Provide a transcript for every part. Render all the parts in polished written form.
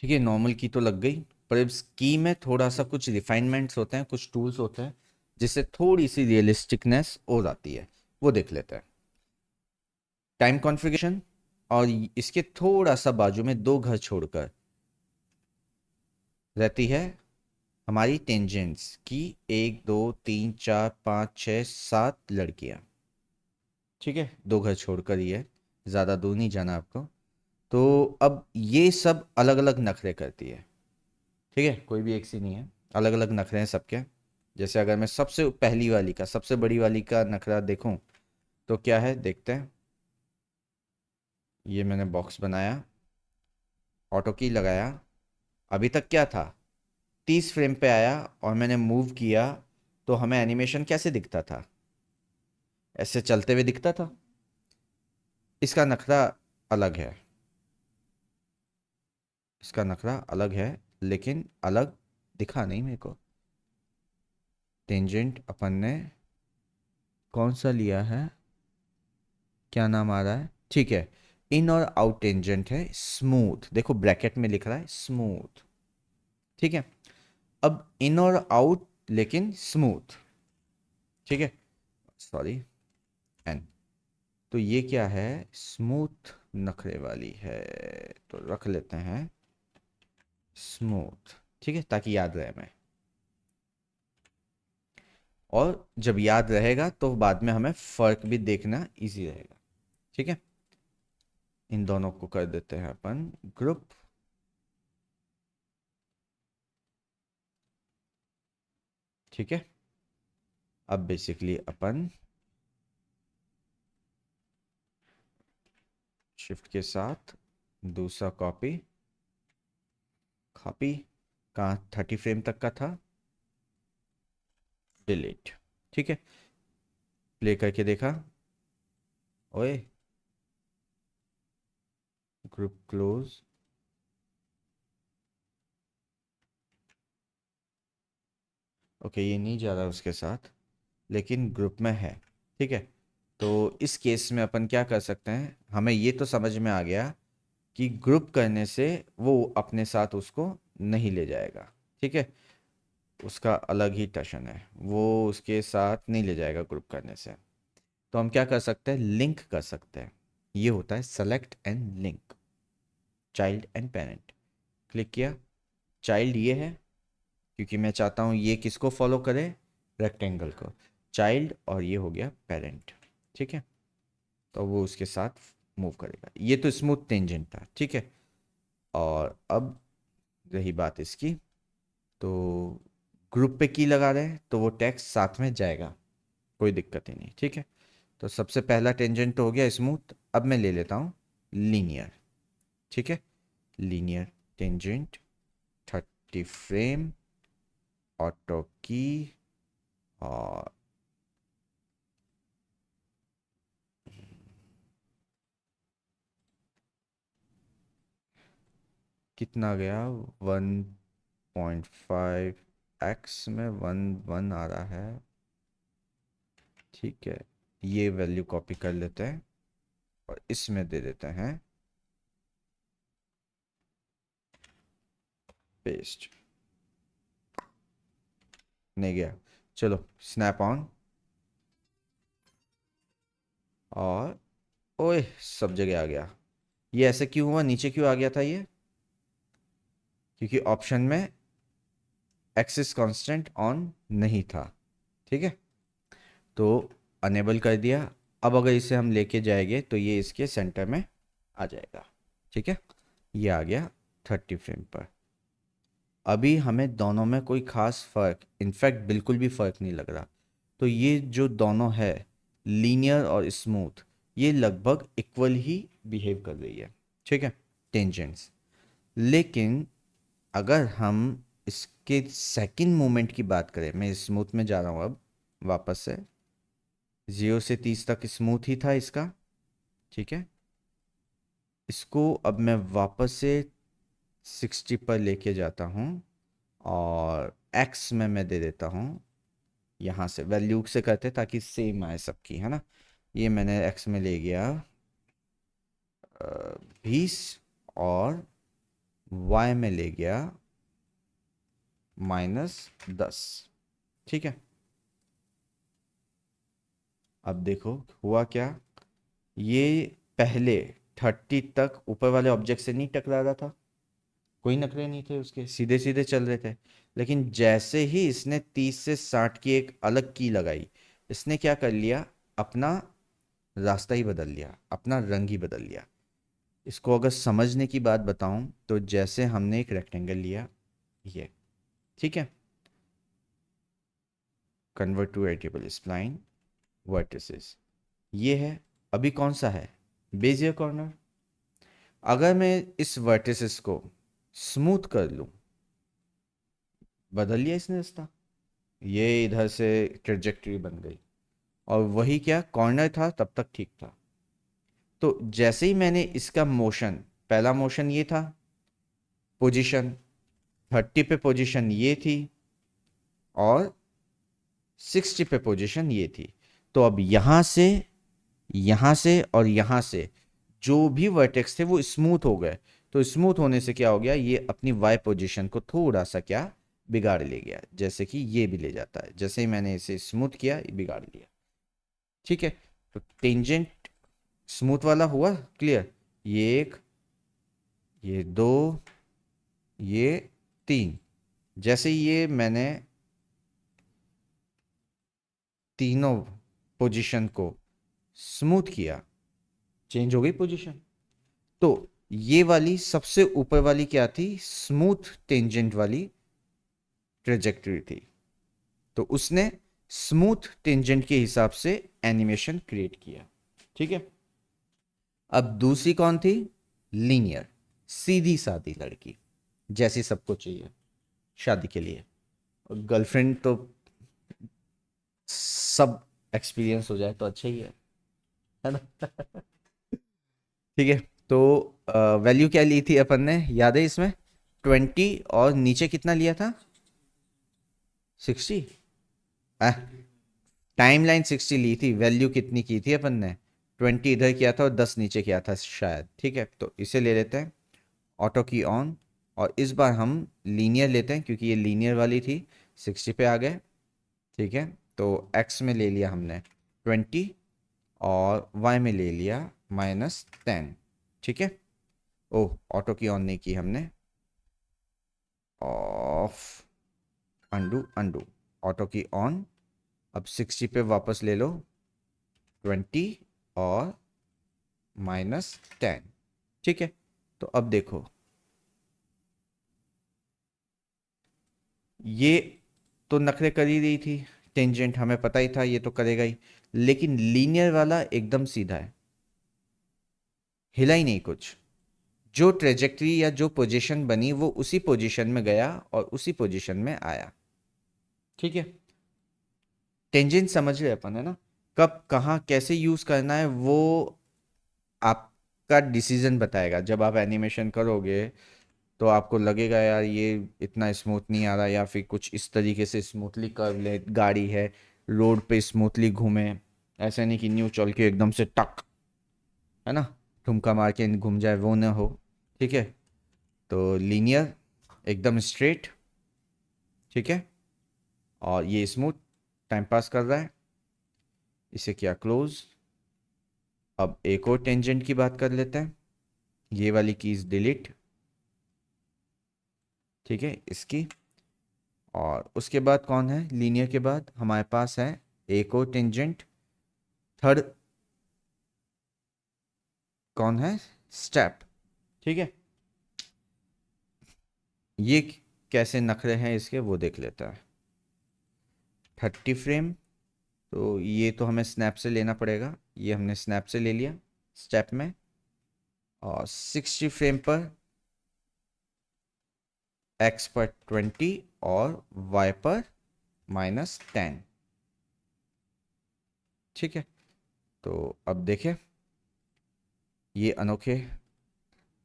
ठीक है, नॉर्मल की तो लग गई, पर इस की में थोड़ा सा कुछ रिफाइनमेंट्स होते हैं, कुछ टूल्स होते हैं जिससे थोड़ी सी रियलिस्टिकनेस हो जाती है, वो देख लेते हैं। टाइम कॉन्फ़िगरेशन, और इसके थोड़ा सा बाजू में दो घर छोड़कर रहती है हमारी टेंजेंट्स की 1 2 3 4 5 6 7 लड़कियां। ठीक है, दो घर छोड़कर ही है, ज़्यादा दूर नहीं जाना आपको। तो अब ये सब अलग अलग नखरे करती है। ठीक है, कोई भी एक सी नहीं है, अलग अलग नखरे हैं सबके। जैसे अगर मैं सबसे पहली वाली का, सबसे बड़ी वाली का नखरा देखूं तो क्या है, देखते हैं। ये मैंने बॉक्स बनाया, ऑटो की लगाया, अभी तक क्या था, 30 फ्रेम पे आया, और मैंने मूव किया तो हमें एनिमेशन कैसे दिखता था, ऐसे चलते हुए दिखता था। इसका नखरा अलग है, इसका नखरा अलग है, लेकिन अलग दिखा नहीं मेरे को। टेंजेंट अपन ने कौन सा लिया है, क्या नाम आ रहा है, ठीक है, इन और आउट टेंजेंट है स्मूथ, देखो ब्रैकेट में लिख रहा है स्मूथ। ठीक है, अब इन और आउट लेकिन स्मूथ। ठीक है, सॉरी, एन, तो ये क्या है, स्मूथ नखरे वाली है, तो रख लेते हैं स्मूथ। ठीक है, ताकि याद रहे हमें, और जब याद रहेगा तो बाद में हमें फ़र्क भी देखना इजी रहेगा। ठीक है, इन दोनों को कर देते हैं अपन ग्रुप। ठीक है, अब बेसिकली अपन शिफ्ट के साथ दूसरा कॉपी, कॉपी कहाँ 30 फ्रेम तक का था, डिलीट। ठीक है, प्ले करके देखा, ओए, ग्रुप क्लोज, ओके, ये नहीं जा रहा उसके साथ, लेकिन ग्रुप में है। ठीक है, तो इस केस में अपन क्या कर सकते हैं, हमें ये तो समझ में आ गया कि ग्रुप करने से वो अपने साथ उसको नहीं ले जाएगा। ठीक है, उसका अलग ही टशन है, वो उसके साथ नहीं ले जाएगा ग्रुप करने से। तो हम क्या कर सकते हैं, लिंक कर सकते हैं। ये होता है select and link, child and parent. Click किया, चाइल्ड ये है, क्योंकि मैं चाहता हूँ ये किसको फॉलो करे, रेक्टेंगल को, चाइल्ड, और ये हो गया पेरेंट। ठीक है, तो वो उसके साथ मूव करेगा। ये तो स्मूथ टेंजेंट था। ठीक है, और अब रही बात इसकी, तो ग्रुप पे की लगा रहे हैं तो वो टेक्स्ट साथ में जाएगा, कोई दिक्कत ही नहीं। ठीक है, तो सबसे पहला टेंजेंट तो हो गया स्मूथ, अब मैं ले लेता हूँ लीनियर। ठीक है, लीनियर टेंजेंट, 30 फ्रेम, ऑटो की, और कितना गया, 1.5 x में 1 1 आ रहा है। ठीक है, ये वैल्यू कॉपी कर लेते हैं और इसमें दे देते हैं पेस्ट। नहीं गया, चलो स्नैप ऑन, और ओए, सब जगह आ गया। ये ऐसे क्यों हुआ, नीचे क्यों आ गया था ये, क्योंकि ऑप्शन में एक्सिस कांस्टेंट ऑन नहीं था। ठीक है, तो अनेबल कर दिया। अब अगर इसे हम लेके जाएंगे तो ये इसके सेंटर में आ जाएगा। ठीक है, ये आ गया 30 फ्रेम पर। अभी हमें दोनों में कोई खास फर्क, इनफैक्ट बिल्कुल भी फर्क नहीं लग रहा। तो ये जो दोनों है, लीनियर और स्मूथ, ये लगभग इक्वल ही बिहेव कर रही है। ठीक है, टेंजेंट्स। लेकिन अगर हम इसके सेकंड मोमेंट की बात करें, मैं स्मूथ में जा रहा हूँ अब वापस से, 0 से 30 तक स्मूथ ही था इसका। ठीक है, इसको अब मैं वापस से 60 पर लेके जाता हूँ, और एक्स में मैं दे देता हूँ, यहाँ से वैल्यू से करते ताकि सेम आए सबकी, है ना। ये मैंने एक्स में ले गया 20 और y में ले गया -10। ठीक है, अब देखो हुआ क्या, ये पहले 30 तक ऊपर वाले ऑब्जेक्ट से नहीं टकरा रहा था, कोई नखरे नहीं थे उसके, सीधे सीधे चल रहे थे। लेकिन जैसे ही इसने 30 से 60 की एक अलग की लगाई, इसने क्या कर लिया, अपना रास्ता ही बदल लिया, अपना रंग ही बदल लिया। इसको अगर समझने की बात बताऊं तो जैसे हमने एक रेक्टेंगल लिया, ये, ठीक है, convert two variable spline vertices, ये है। अभी कौन सा है, बेजियर कॉर्नर। अगर मैं इस वर्टिसेस को स्मूथ कर लूं, बदल लिया इसने रास्ता, ये इधर से ट्रेजेक्टरी बन गई, और वही क्या, कॉर्नर था तब तक ठीक था। तो जैसे ही मैंने इसका मोशन, पहला मोशन ये था, पोजीशन 30 पे पोजीशन ये थी, और 60 पे पोजीशन ये थी। तो अब यहां से और यहां से जो भी वर्टेक्स थे वो स्मूथ हो गए। तो स्मूथ होने से क्या हो गया, ये अपनी वाई पोजीशन को थोड़ा सा क्या बिगाड़ ले गया, जैसे कि ये भी ले जाता है, जैसे ही मैंने इसे स्मूथ किया ये बिगाड़ लिया। ठीक है, तो टेंजेंट स्मूथ वाला हुआ क्लियर, ये एक, ये दो, ये तीन। जैसे ही ये मैंने तीनों पोजीशन को स्मूथ किया, चेंज हो गई पोजीशन। तो ये वाली सबसे ऊपर वाली क्या थी, स्मूथ टेंजेंट वाली ट्रेजेक्टरी थी। तो उसने स्मूथ टेंजेंट के हिसाब से एनिमेशन क्रिएट किया। ठीक है, अब दूसरी कौन थी, लीनियर, सीधी सादी लड़की, जैसी सबको चाहिए शादी के लिए। और गर्लफ्रेंड तो सब एक्सपीरियंस हो जाए तो अच्छा ही है ना। ठीक है, तो वैल्यू क्या ली थी अपन ने, याद है इसमें, 20, और नीचे कितना लिया था, 60। टाइम लाइन 60 ली थी, वैल्यू कितनी की थी अपन ने, 20 इधर किया था और 10 नीचे किया था शायद। ठीक है, तो इसे ले लेते हैं ऑटो की ऑन, और इस बार हम लीनियर लेते हैं क्योंकि ये लीनियर वाली थी, 60 पे आ गए। ठीक है, तो एक्स में ले लिया हमने 20, और वाई में ले लिया -10। ठीक है, ओह ऑटो की ऑन नहीं की हमने, ऑफ, अंडू अंडू, ऑटो की ऑन। अब 60 पे वापस ले लो 20 और -10। ठीक है, तो अब देखो, ये तो नखरे कर ही रही थी, टेंजेंट हमें पता ही था ये तो करेगा ही। लेकिन लीनियर वाला एकदम सीधा है, हिला ही नहीं कुछ, जो ट्रेजेक्टरी या जो पोजीशन बनी वो उसी पोजीशन में गया और उसी पोजीशन में आया। ठीक है, टेंजेंट समझ रहे अपन है ना, कब कहाँ कैसे यूज करना है वो आपका डिसीजन बताएगा। जब आप एनिमेशन करोगे तो आपको लगेगा यार ये इतना स्मूथ नहीं आ रहा, या फिर कुछ इस तरीके से स्मूथली कर ले, गाड़ी है रोड पे स्मूथली घूमे, ऐसा नहीं कि न्यू चल के एकदम से टक, है ना, ठुमका मार के घूम जाए, वो ना हो। ठीक है, तो लीनियर एकदम स्ट्रेट, ठीक है, और ये स्मूथ टाइम पास कर रहा है, इसे किया क्लोज। अब एक और टेंजेंट की बात कर लेते हैं, ये वाली कीज डिलीट, ठीक है, इसकी। और उसके बाद कौन है, लीनियर के बाद हमारे पास है एक और टेंजेंट, थर्ड कौन है, स्टेप। ठीक है, ये कैसे नखरे हैं इसके वो देख लेता है। 30 फ्रेम, तो ये तो हमें स्नैप से लेना पड़ेगा, ये हमने स्नैप से ले लिया स्टेप में। और 60 फ्रेम पर एक्स पर 20 और वाई पर -10। ठीक है, तो अब देखें, ये अनोखे,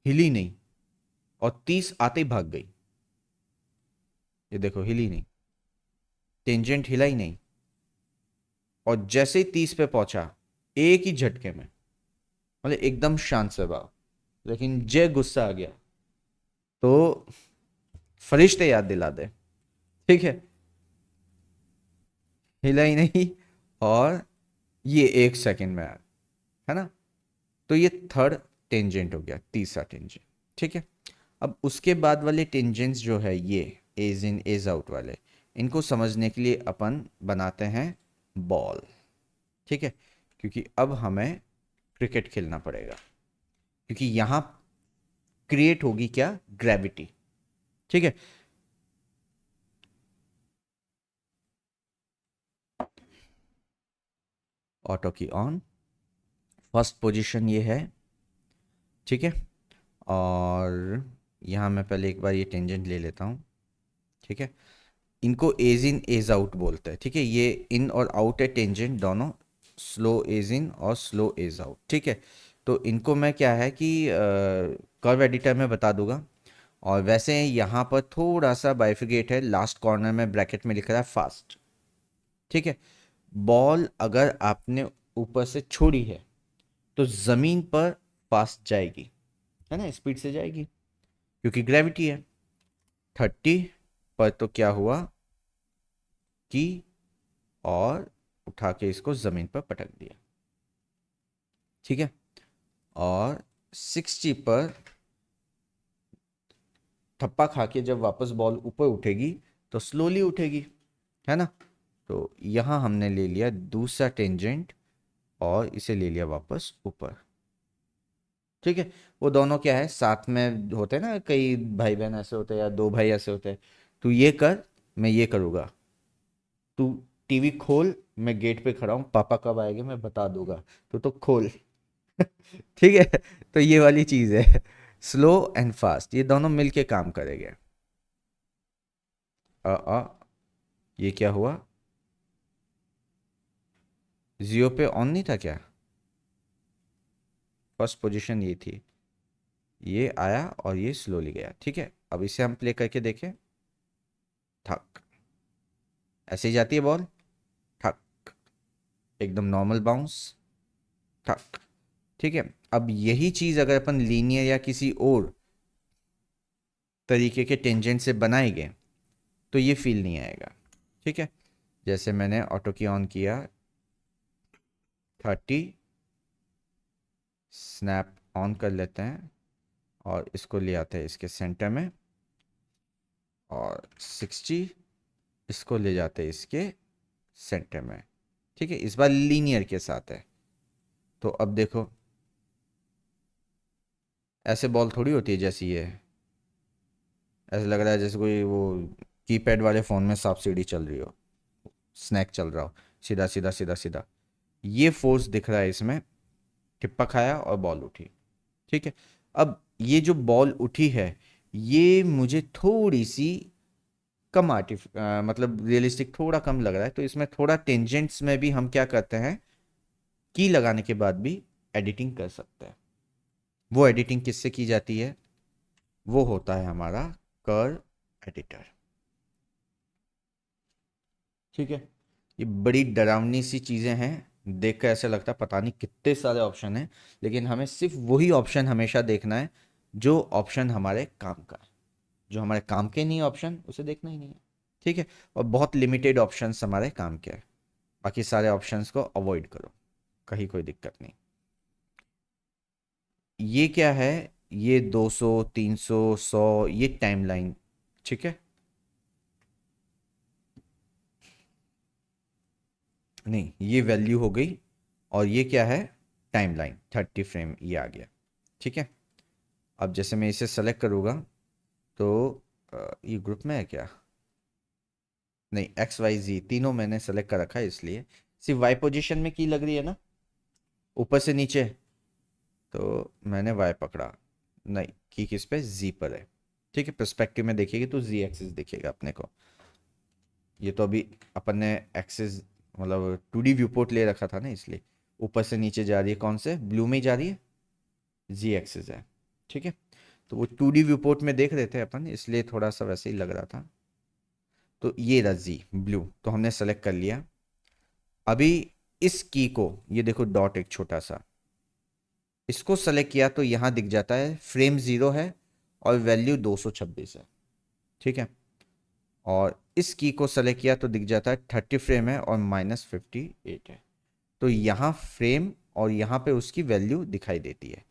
हिली नहीं, और 30 आते ही भाग गई, ये देखो हिली नहीं, टेंजेंट हिला ही नहीं, और जैसे ही 30 पे पहुंचा, एक ही झटके में, मतलब एकदम शांत स्वभाव, लेकिन जय गुस्सा आ गया, तो फरिश्ते याद दिला दे, ठीक है। हिला ही नहीं, और ये 1 सेकंड में आया, है ना। तो ये थर्ड टेंजेंट हो गया, तीसरा टेंजेंट, ठीक है। अब उसके बाद वाले टेंजेंट्स जो है ये एज इन एज आउट वाले, इनको समझने के लिए अपन बनाते हैं बॉल, ठीक है। क्योंकि अब हमें क्रिकेट खेलना पड़ेगा, क्योंकि यहाँ क्रिएट होगी क्या, ग्रेविटी, ठीक है। ऑटो की ऑन, फर्स्ट पोजीशन ये है, ठीक है। और यहाँ मैं पहले एक बार ये टेंजेंट ले लेता हूँ, ठीक है। इनको एज इन एज आउट बोलते हैं, ठीक है। ये इन और आउट है टेंजेंट दोनों, स्लो एज इन और स्लो एज आउट, ठीक है। तो इनको मैं क्या है कि कर्व एडिटर में बता दूंगा। और वैसे यहाँ पर थोड़ा सा बाइफिकेट है, लास्ट कॉर्नर में ब्रैकेट में लिख रहा है फास्ट, ठीक है। बॉल अगर आपने ऊपर से छोड़ी है तो ज़मीन पर फास्ट जाएगी, है ना, स्पीड से जाएगी, क्योंकि ग्रेविटी है। 30 पर तो क्या हुआ कि, और उठा के इसको ज़मीन पर पटक दिया, ठीक है। और 60 पर थप्पा खा के जब वापस बॉल ऊपर उठेगी तो स्लोली उठेगी, है ना। तो यहाँ हमने ले लिया दूसरा टेंजेंट और इसे ले लिया वापस ऊपर, ठीक है। वो दोनों क्या है, साथ में होते हैं ना, कई भाई बहन ऐसे होते हैं या दो भाई ऐसे होते हैं। तू ये कर, मैं ये करूँगा, तू टीवी खोल, मैं गेट पे खड़ा हूँ, पापा कब आएंगे मैं बता दूंगा, तो खोल। ठीक है। तो ये वाली चीज़ है, स्लो एंड फास्ट ये दोनों मिलके काम करेंगे। अ ये क्या हुआ, जियो पे ऑन नहीं था क्या, फर्स्ट पोजीशन ये थी, ये आया और ये स्लोली गया, ठीक है। अब इसे हम प्ले करके देखें, ठक, ऐसे ही जाती है बॉल, ठक, एकदम नॉर्मल बाउंस, ठक, ठीक है। अब यही चीज़ अगर अपन लीनियर या किसी और तरीके के टेंजेंट से बनाएंगे तो ये फील नहीं आएगा, ठीक है। जैसे मैंने ऑटो की ऑन किया, 30, स्नैप ऑन कर लेते हैं और इसको ले आते हैं इसके सेंटर में, और 60 इसको ले जाते हैं इसके सेंटर में, ठीक है। इस बार लीनियर के साथ है। तो अब देखो, ऐसे बॉल थोड़ी होती है जैसी ये, ऐसा लग रहा है जैसे कोई वो कीपैड वाले फ़ोन में सांप सीढ़ी चल रही हो, स्नैक चल रहा हो, सीधा सीधा सीधा सीधा। ये फोर्स दिख रहा है इसमें, टिप्पा खाया और बॉल उठी, ठीक है। अब ये जो बॉल उठी है, ये मुझे थोड़ी सी कम मतलब रियलिस्टिक थोड़ा कम लग रहा है, तो इसमें थोड़ा टेंजेंट्स में भी हम क्या करते हैं, की लगाने के बाद भी एडिटिंग कर सकते हैं। वो एडिटिंग किससे की जाती है, वो होता है हमारा कर्व एडिटर, ठीक है। ये बड़ी डरावनी सी चीज़ें हैं, देख कर ऐसा लगता है पता नहीं कितने सारे ऑप्शन हैं, लेकिन हमें सिर्फ वही ऑप्शन हमेशा देखना है जो ऑप्शन हमारे काम का है। जो हमारे काम के नहीं ऑप्शन, उसे देखना ही नहीं है, ठीक है। और बहुत लिमिटेड ऑप्शंस हमारे काम के हैं, बाकी सारे ऑप्शंस को अवॉइड करो, कहीं कोई दिक्कत नहीं। ये क्या है, ये 200, 300, 100, ये टाइमलाइन, ठीक है। नहीं, ये वैल्यू हो गई, और ये क्या है, टाइमलाइन 30 फ्रेम ये आ गया, ठीक है। अब जैसे मैं इसे सेलेक्ट करूँगा तो ये ग्रुप में है क्या, नहीं, एक्स वाई जी तीनों मैंने सेलेक्ट कर रखा है, इसलिए सिर्फ वाई पोजीशन में की लग रही है ना, ऊपर से नीचे, तो मैंने वाई पकड़ा, नहीं, की किस पे, जी पर है, ठीक है। पर्सपेक्टिव में देखिएगा तो जी एक्सिस दिखेगा अपने को। ये तो अभी अपन ने एक्सिस मतलब 2D व्यू पोर्ट ले रखा था ना, इसलिए ऊपर से नीचे जा रही है, कौन से ब्लू में ही जा रही है, जी एक्सिस है, ठीक है। तो वो 2D व्यू पोर्ट में देख रहे थे अपन, इसलिए थोड़ा सा वैसे ही लग रहा था। तो ये रहा जी ब्लू, तो हमने सेलेक्ट कर लिया। अभी इस की को, ये देखो डॉट एक छोटा सा, इसको सेलेक्ट किया तो यहाँ दिख जाता है फ्रेम 0 है और वैल्यू 226 है, ठीक है। और इस की को सेलेक्ट किया तो दिख जाता है 30 फ्रेम है और -58 है। तो यहाँ फ्रेम और यहाँ पे उसकी वैल्यू दिखाई देती है।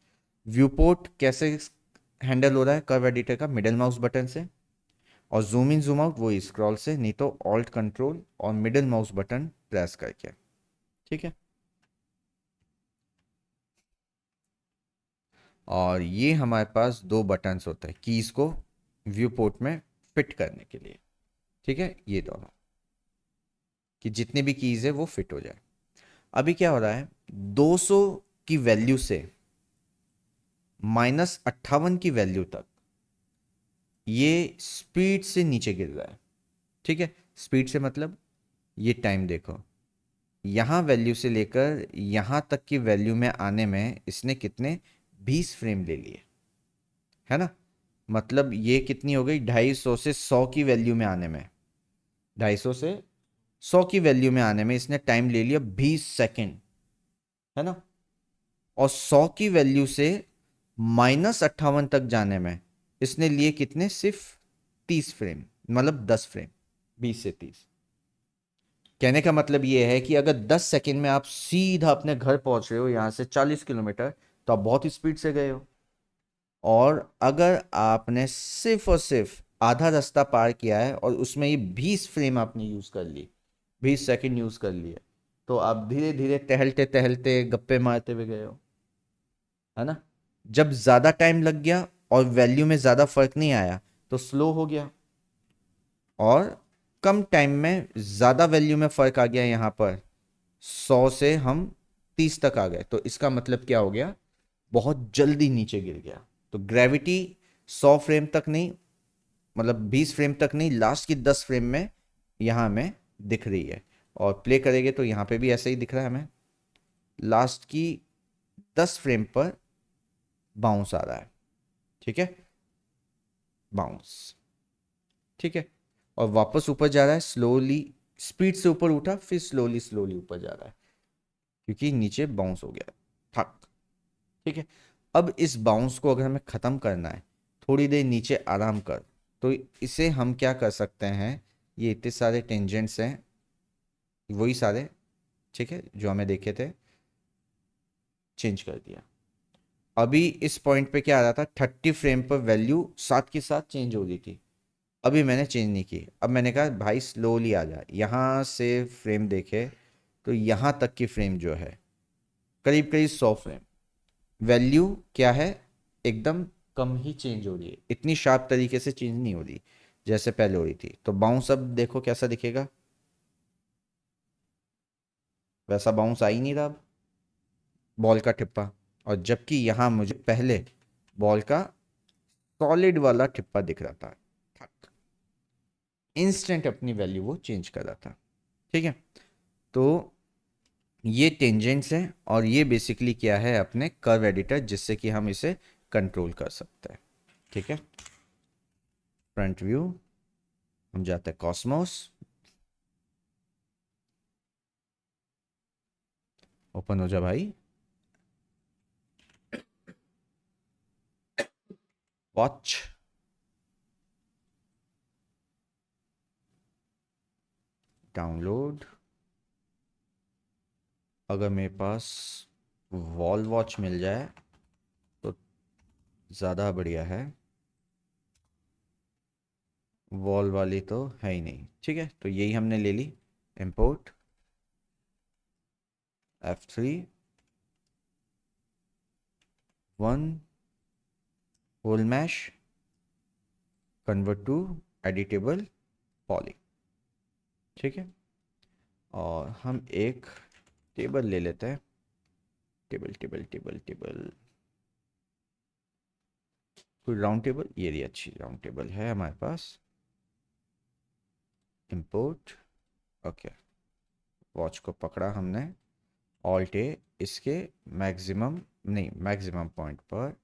व्यू पोर्ट कैसे हैंडल हो रहा है कर्व एडिटर का? मिडिल माउस बटन से, और जूम इन जूम आउट वो स्क्रॉल से, नहीं तो ऑल्ट कंट्रोल और मिडिल माउस बटन प्रेस करके, ठीक है। और ये हमारे पास दो बटन्स होते हैं कीज को व्यू पोर्ट में फिट करने के लिए, ठीक है, ये दोनों, कि जितने भी कीज है वो फिट हो जाए। अभी क्या हो रहा है, 200 की वैल्यू से -58 की वैल्यू तक ये स्पीड से नीचे गिर रहा है, ठीक है। स्पीड से मतलब ये टाइम देखो, यहाँ वैल्यू से लेकर यहाँ तक की वैल्यू में आने में इसने कितने 20 फ्रेम ले लिए, है ना। मतलब ये कितनी हो गई, 250 से 100 की वैल्यू में आने में, 250 से 100 की वैल्यू में आने में इसने टाइम ले लिया 20 सेकेंड, है ना। और 100 की वैल्यू से -58 तक जाने में इसने लिए कितने, सिर्फ 30 फ्रेम, मतलब 10 फ्रेम, 20 से 30। कहने का मतलब ये है कि अगर 10 सेकंड में आप सीधा अपने घर पहुंच रहे हो यहाँ से 40 किलोमीटर, तो आप बहुत स्पीड से गए हो। और अगर आपने सिर्फ और सिर्फ आधा रास्ता पार किया है और उसमें ये 20 फ्रेम आपने यूज कर ली, 20 सेकंड यूज कर लिए, तो आप धीरे धीरे टहलते टहलते गप्पे मारते हुए गए हो, है ना। जब ज्यादा टाइम लग गया और वैल्यू में ज्यादा फर्क नहीं आया तो स्लो हो गया, और कम टाइम में ज्यादा वैल्यू में फर्क आ गया, यहाँ पर 100 से हम 30 तक आ गए, तो इसका मतलब क्या हो गया, बहुत जल्दी नीचे गिर गया। तो ग्रेविटी 100 फ्रेम तक नहीं, मतलब 20 फ्रेम तक नहीं, लास्ट की 10 फ्रेम में यहाँ हमें दिख रही है। और प्ले करेंगे तो यहाँ पे भी ऐसे ही दिख रहा है हमें, लास्ट की 10 फ्रेम पर बाउंस आ रहा है, ठीक है, बाउंस, ठीक है। और वापस ऊपर जा रहा है स्लोली, स्पीड से ऊपर उठा फिर स्लोली स्लोली ऊपर जा रहा है, क्योंकि नीचे बाउंस हो गया, ठक, ठीक है। अब इस बाउंस को अगर हमें ख़त्म करना है, थोड़ी देर नीचे आराम कर, तो इसे हम क्या कर सकते हैं, ये इतने सारे टेंजेंट्स हैं, वही सारे, ठीक है, जो हमें देखे थे, चेंज कर दिया। अभी इस पॉइंट पे क्या आ रहा था, 30 फ्रेम पर वैल्यू साथ के साथ चेंज हो रही थी, अभी मैंने चेंज नहीं की। अब मैंने कहा भाई स्लोली आ जा, यहाँ से फ्रेम देखे तो यहाँ तक की फ्रेम जो है करीब करीब 100 फ्रेम, वैल्यू क्या है, एकदम कम ही चेंज हो रही है, इतनी शार्प तरीके से चेंज नहीं हो रही जैसे पहले हो रही थी। तो बाउंस अब देखो कैसा दिखेगा, वैसा बाउंस आ ही नहीं रहा अब, बॉल का टिप्पा। और जबकि यहाँ मुझे पहले बॉल का सॉलिड वाला टिप्पा दिख रहा था, इंस्टेंट अपनी वैल्यू वो चेंज कर रहा था, ठीक है। तो ये टेंजेंट्स हैं, और ये बेसिकली क्या है, अपने कर्व एडिटर, जिससे कि हम इसे कंट्रोल कर सकते हैं, ठीक है। फ्रंट व्यू, हम जाते हैं कॉस्मोस, ओपन हो जा भाई, वॉच, डाउनलोड। अगर मेरे पास वॉल वॉच मिल जाए तो ज़्यादा बढ़िया है, वॉल वाली तो है ही नहीं, ठीक है, तो यही हमने ले ली। Import F3 one whole mesh, convert to editable poly, ठीक है। और हम एक टेबल ले लेते हैं, टेबल टेबल टेबल टेबल, कोई राउंड टेबल, ये रही अच्छी राउंड टेबल है हमारे पास। इंपोर्ट, ओके, वॉच को पकड़ा हमने, ऑल्ट ए, इसके मैक्सिमम नहीं, मैक्सिमम पॉइंट पर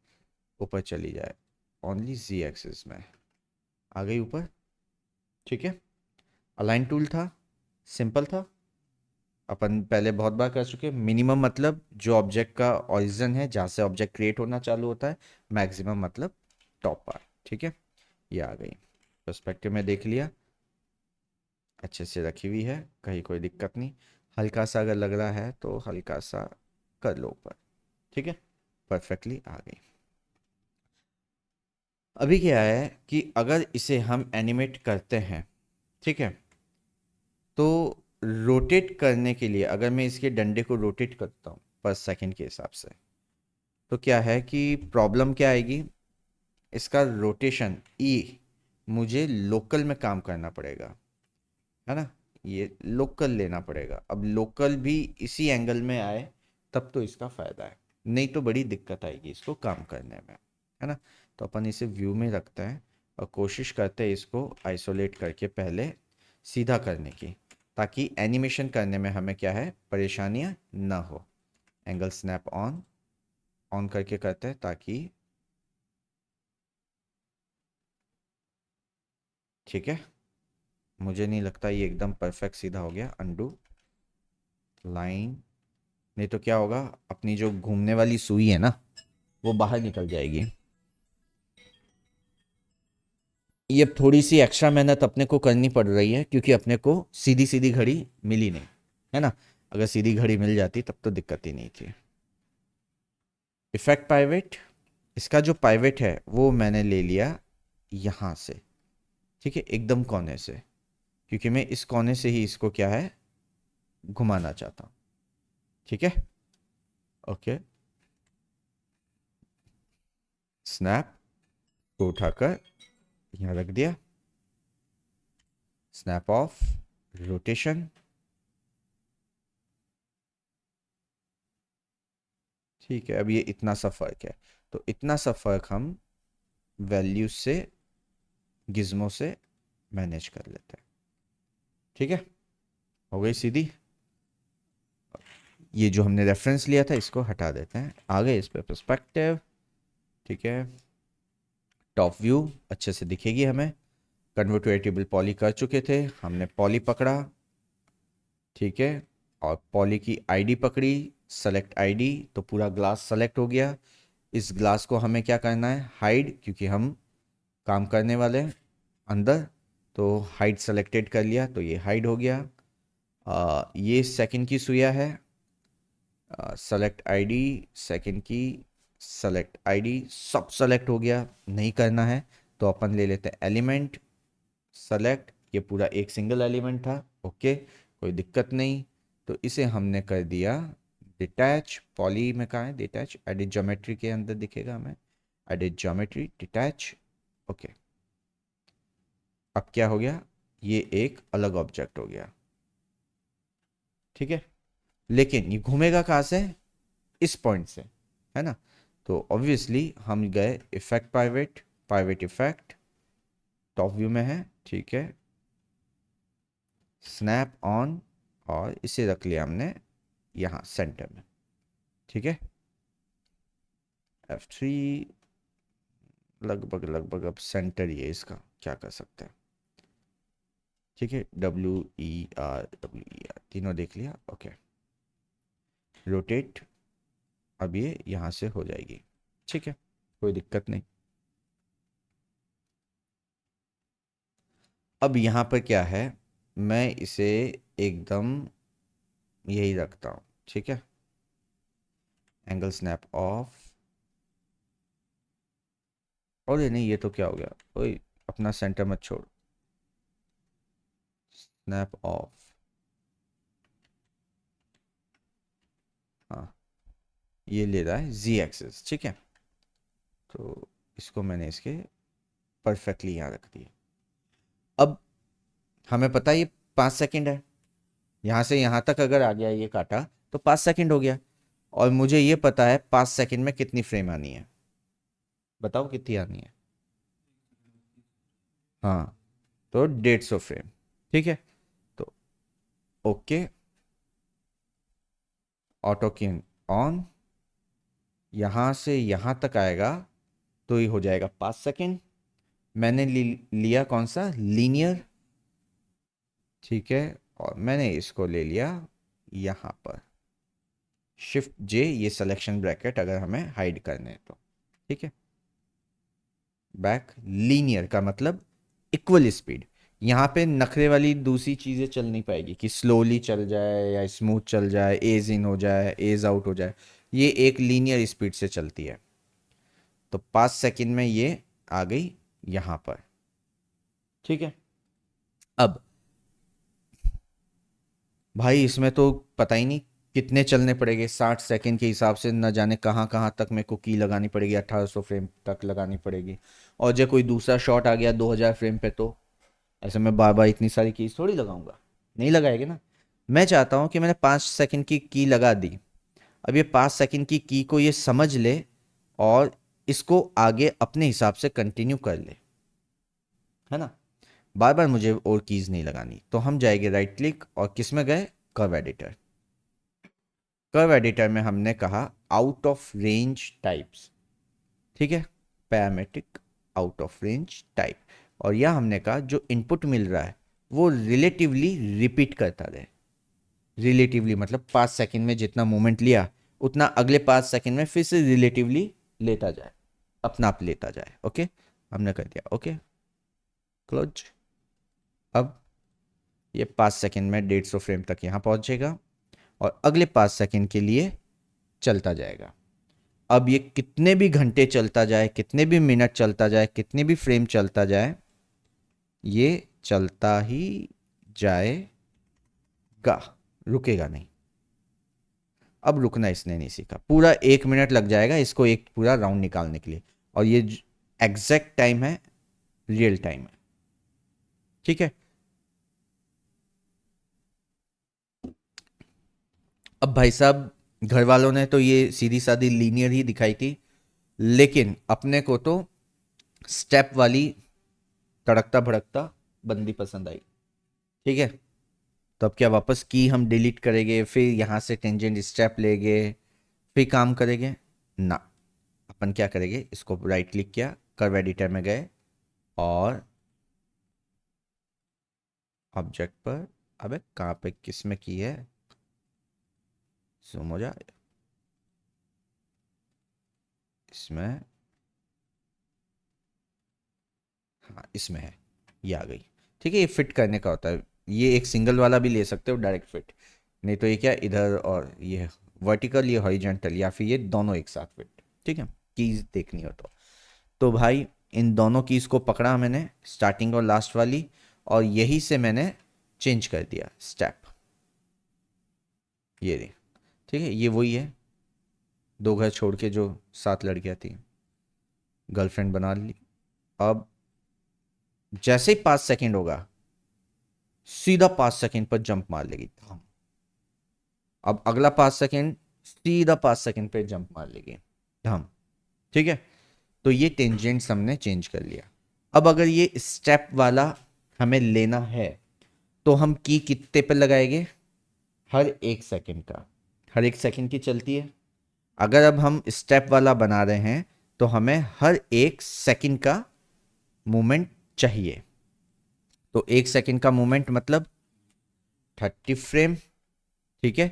ऊपर चली जाए, ओनली जी एक्सिस में आ गई ऊपर, ठीक है। अलाइन टूल था, सिंपल था, अपन पहले बहुत बार कर चुके। मिनिमम मतलब जो ऑब्जेक्ट का ओरिजिन है, जहाँ से ऑब्जेक्ट क्रिएट होना चालू होता है, मैक्सिमम मतलब टॉप पर, ठीक है, ये आ गई। पर्सपेक्टिव में देख लिया, अच्छे से रखी हुई है, कहीं कोई दिक्कत नहीं। हल्का सा अगर लग रहा है तो हल्का सा कर लो ऊपर। ठीक है, परफेक्टली आ गई। अभी क्या है कि अगर इसे हम एनिमेट करते हैं, ठीक है, तो रोटेट करने के लिए अगर मैं इसके डंडे को रोटेट करता हूँ पर सेकंड के हिसाब से, तो क्या है कि प्रॉब्लम क्या आएगी, इसका रोटेशन ई मुझे लोकल में काम करना पड़ेगा, है ना, ये लोकल लेना पड़ेगा। अब लोकल भी इसी एंगल में आए तब तो इसका फ़ायदा है, नहीं तो बड़ी दिक्कत आएगी इसको काम करने में, है ना। तो अपन इसे व्यू में रखते हैं और कोशिश करते हैं इसको आइसोलेट करके पहले सीधा करने की, ताकि एनिमेशन करने में हमें क्या है परेशानियां ना हो। एंगल स्नैप ऑन ऑन करके करते हैं ताकि, ठीक है, मुझे नहीं लगता ये एकदम परफेक्ट सीधा हो गया। अंडू लाइन, नहीं तो क्या होगा, अपनी जो घूमने वाली सुई है ना वो बाहर निकल जाएगी। ये थोड़ी सी एक्स्ट्रा मेहनत अपने को करनी पड़ रही है क्योंकि अपने को सीधी सीधी घड़ी मिली नहीं, है ना। अगर सीधी घड़ी मिल जाती तब तो दिक्कत ही नहीं थी। इफेक्ट पाइवेट, इसका जो पाइवेट है वो मैंने ले लिया यहाँ से, ठीक है, एकदम कोने से, क्योंकि मैं इस कोने से ही इसको क्या है घुमाना चाहता हूँ। ठीक है, ओके, स्नैप को उठाकर यहाँ रख दिया, स्नैप ऑफ, रोटेशन, ठीक है। अब ये इतना सा फर्क है, तो इतना सा फर्क हम वैल्यू से गिज्मो से मैनेज कर लेते हैं। ठीक है, हो गई सीधी। ये जो हमने रेफरेंस लिया था इसको हटा देते हैं, आ गए इस पे पर्सपेक्टिव। ठीक है, टॉप व्यू अच्छे से दिखेगी हमें। कन्वर्ट टू वेरिएबल पॉली कर चुके थे, हमने पॉली पकड़ा, ठीक है, और पॉली की आईडी पकड़ी, सेलेक्ट आईडी, तो पूरा ग्लास सेलेक्ट हो गया। इस ग्लास को हमें क्या करना है हाइड, क्योंकि हम काम करने वाले हैं अंदर, तो हाइड सेलेक्टेड कर लिया तो ये हाइड हो गया। ये सेकंड की सुइया है, सेलेक्ट आईडी, सेकंड की सेलेक्ट आईडी, सब सेलेक्ट हो गया, नहीं करना है तो अपन ले लेते हैं एलिमेंट सेलेक्ट, ये पूरा एक सिंगल एलिमेंट था, ओके, कोई दिक्कत नहीं। तो इसे हमने कर दिया डिटैच, पॉली में कहाँ है डिटैच, एडिट ज्योमेट्री के अंदर दिखेगा हमें, एडिट ज्योमेट्री डिटैच, ओके। अब क्या हो गया, ये एक अलग ऑब्जेक्ट हो गया, ठीक है। लेकिन ये घूमेगा कहाँ से, इस पॉइंट से, है ना। तो ऑब्वियसली हम गए affect pivot, pivot affect top view में है, ठीक है, स्नैप ऑन, और इसे रख लिया हमने यहाँ सेंटर में, ठीक है। F3 लगभग लगभग अब सेंटर ही है इसका, क्या कर सकते हैं, ठीक है। WER तीनों देख लिया, ओके। रोटेट, अब ये यहाँ से हो जाएगी, ठीक है, कोई दिक्कत नहीं। अब यहाँ पर क्या है, मैं इसे एकदम यही रखता हूँ, ठीक है, एंगल स्नैप ऑफ, और ये नहीं, ये तो क्या हो गया, ओए अपना सेंटर मत छोड़, स्नैप ऑफ, हाँ, ये ले रहा है जी एक्सिस, ठीक है। तो इसको मैंने इसके परफेक्टली यहाँ रख दिया। अब हमें पता है ये 5 सेकंड है, यहाँ से यहाँ तक अगर आ गया ये काटा तो 5 सेकंड हो गया, और मुझे ये पता है 5 सेकंड में कितनी फ्रेम आनी है, बताओ कितनी आनी है। हाँ, तो 150 फ्रेम, ठीक है। तो ओके, ऑटो क्यून ऑन, यहाँ से यहाँ तक आएगा तो ये हो जाएगा 5 सेकंड। मैंने लिया कौन सा, लीनियर, ठीक है, और मैंने इसको ले लिया यहाँ पर, शिफ्ट जे, ये सिलेक्शन ब्रैकेट अगर हमें हाइड करने हैं तो, ठीक है। बैक, लीनियर का मतलब इक्वल स्पीड। यहाँ पे नखरे वाली दूसरी चीज़ें चल नहीं पाएगी कि स्लोली चल जाए या स्मूथ चल जाए, एज इन हो जाए, एज आउट हो जाए। ये एक लीनियर स्पीड से चलती है। तो 5 सेकंड में ये आ गई यहाँ पर। ठीक है। अब भाई इसमें तो पता ही नहीं कितने चलने पड़ेंगे, 60 सेकंड के हिसाब से न जाने कहाँ कहाँ तक मेरे को की लगानी पड़ेगी, 1800 फ्रेम तक लगानी पड़ेगी। और जो कोई दूसरा शॉट आ गया 2000 फ्रेम पे, तो ऐसे मैं बार बार इतनी सारी कीज थोड़ी लगाऊंगा, नहीं लगाएगी ना। मैं चाहता हूँ कि मैंने 5 सेकंड की लगा दी। अब ये 5 सेकंड की को ये समझ ले और इसको आगे अपने हिसाब से कंटिन्यू कर ले, है ना। बार बार मुझे और कीज नहीं लगानी। तो हम जाएंगे राइट क्लिक और किस में गए, कर्व एडिटर। कर्व एडिटर में हमने कहा आउट ऑफ रेंज टाइप्स। ठीक है, parametric out of range type. और यह हमने कहा जो इनपुट मिल रहा है वो रिलेटिवली रिपीट करता रहे। रिलेटिवली मतलब 5 सेकंड में जितना मूवमेंट लिया उतना अगले 5 सेकंड में फिर से रिलेटिवली लेता जाए, अपना आप लेता जाए। ओके, हमने कर दिया ओके, क्लोज। अब ये 5 सेकंड में 150 फ्रेम तक यहाँ पहुँचेगा और अगले 5 सेकंड के लिए चलता जाएगा। अब ये कितने भी घंटे चलता जाए, कितने भी मिनट चलता जाए, कितने भी फ्रेम चलता जाए, ये चलता ही जाएगा, रुकेगा नहीं। अब रुकना इसने नहीं सीखा। पूरा 1 मिनट लग जाएगा इसको एक पूरा राउंड निकालने के लिए, और ये एग्जैक्ट टाइम है, रियल टाइम है। ठीक है। अब भाई साहब घर वालों ने तो ये सीधी सादी लीनियर ही दिखाई थी, लेकिन अपने को तो स्टेप वाली तड़कता भड़कता बंदी पसंद आई। ठीक है। तो अब क्या वापस की हम डिलीट करेंगे, फिर यहाँ से टेंजेंट स्टेप लेंगे, फिर काम करेंगे ना। अपन क्या करेंगे, इसको राइट क्लिक किया, कर्व एडिटर में गए और ऑब्जेक्ट पर, अबे कहाँ पे किस में की है, जूम हो जाए इसमें, हाँ इसमें है, ये आ गई। ठीक है, ये फिट करने का होता है। ये एक सिंगल वाला भी ले सकते हो डायरेक्ट फिट, नहीं तो ये क्या इधर और ये वर्टिकल, ये हॉरिजॉन्टल, या फिर ये दोनों एक साथ फिट। ठीक है, कीज देखनी हो तो भाई इन दोनों कीज को पकड़ा मैंने, स्टार्टिंग और लास्ट वाली, और यही से मैंने चेंज कर दिया स्टेप। ये रे, ठीक है, ये वही है, दो घर छोड़ के जो 7 लड़कियां थी, गर्लफ्रेंड बना ली। अब जैसे ही 5 सेकंड होगा सीधा 5 सेकंड पर जंप मार लेगी धम। अब अगला 5 सेकंड सीधा 5 सेकंड पे जंप मार लेगी धम। ठीक है। तो ये टेंजेंट्स हमने चेंज कर लिया। अब अगर ये स्टेप वाला हमें लेना है तो हम की कितने पर लगाएंगे, हर 1 सेकंड का, हर 1 सेकंड की चलती है। अगर अब हम स्टेप वाला बना रहे हैं तो हमें हर 1 सेकंड का मूवमेंट चाहिए। तो 1 सेकंड का मूवमेंट मतलब 30 फ्रेम। ठीक है।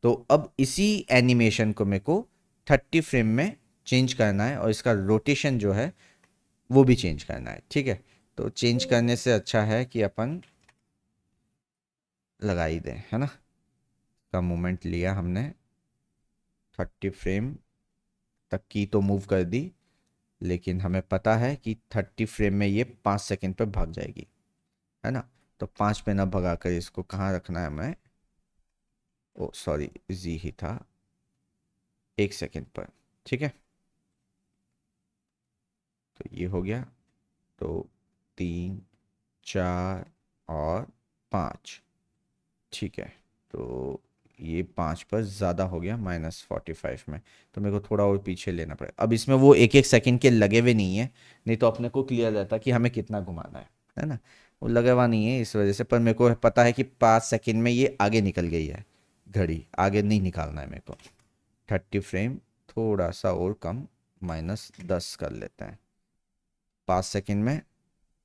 तो अब इसी एनिमेशन को मेरे को 30 फ्रेम में चेंज करना है और इसका रोटेशन जो है वो भी चेंज करना है। ठीक है। तो चेंज करने से अच्छा है कि अपन लगा ही दें, है ना। का मोमेंट लिया हमने, 30 फ्रेम तक की तो मूव कर दी, लेकिन हमें पता है कि 30 फ्रेम में ये 5 सेकंड पे भाग जाएगी, है ना। तो 5 पे ना भगा कर इसको कहाँ रखना है हमें, ओ सॉरी जी ही था, 1 सेकंड पर। ठीक है। तो ये हो गया। तो 3, 4 और 5। ठीक है। तो ये 5 पर ज़्यादा हो गया, -45 में। तो मेरे को थोड़ा और पीछे लेना पड़ेगा। अब इसमें वो एक एक सेकंड के लगे हुए नहीं है, नहीं तो अपने को क्लियर रहता कि हमें कितना घुमाना है ना। वो लगा हुआ नहीं है इस वजह से, पर मेरे को पता है कि 5 सेकंड में ये आगे निकल गई है घड़ी, आगे नहीं निकालना है मेरे को। 30 फ्रेम थोड़ा सा और कम, -10 कर लेते हैं, 5 सेकंड में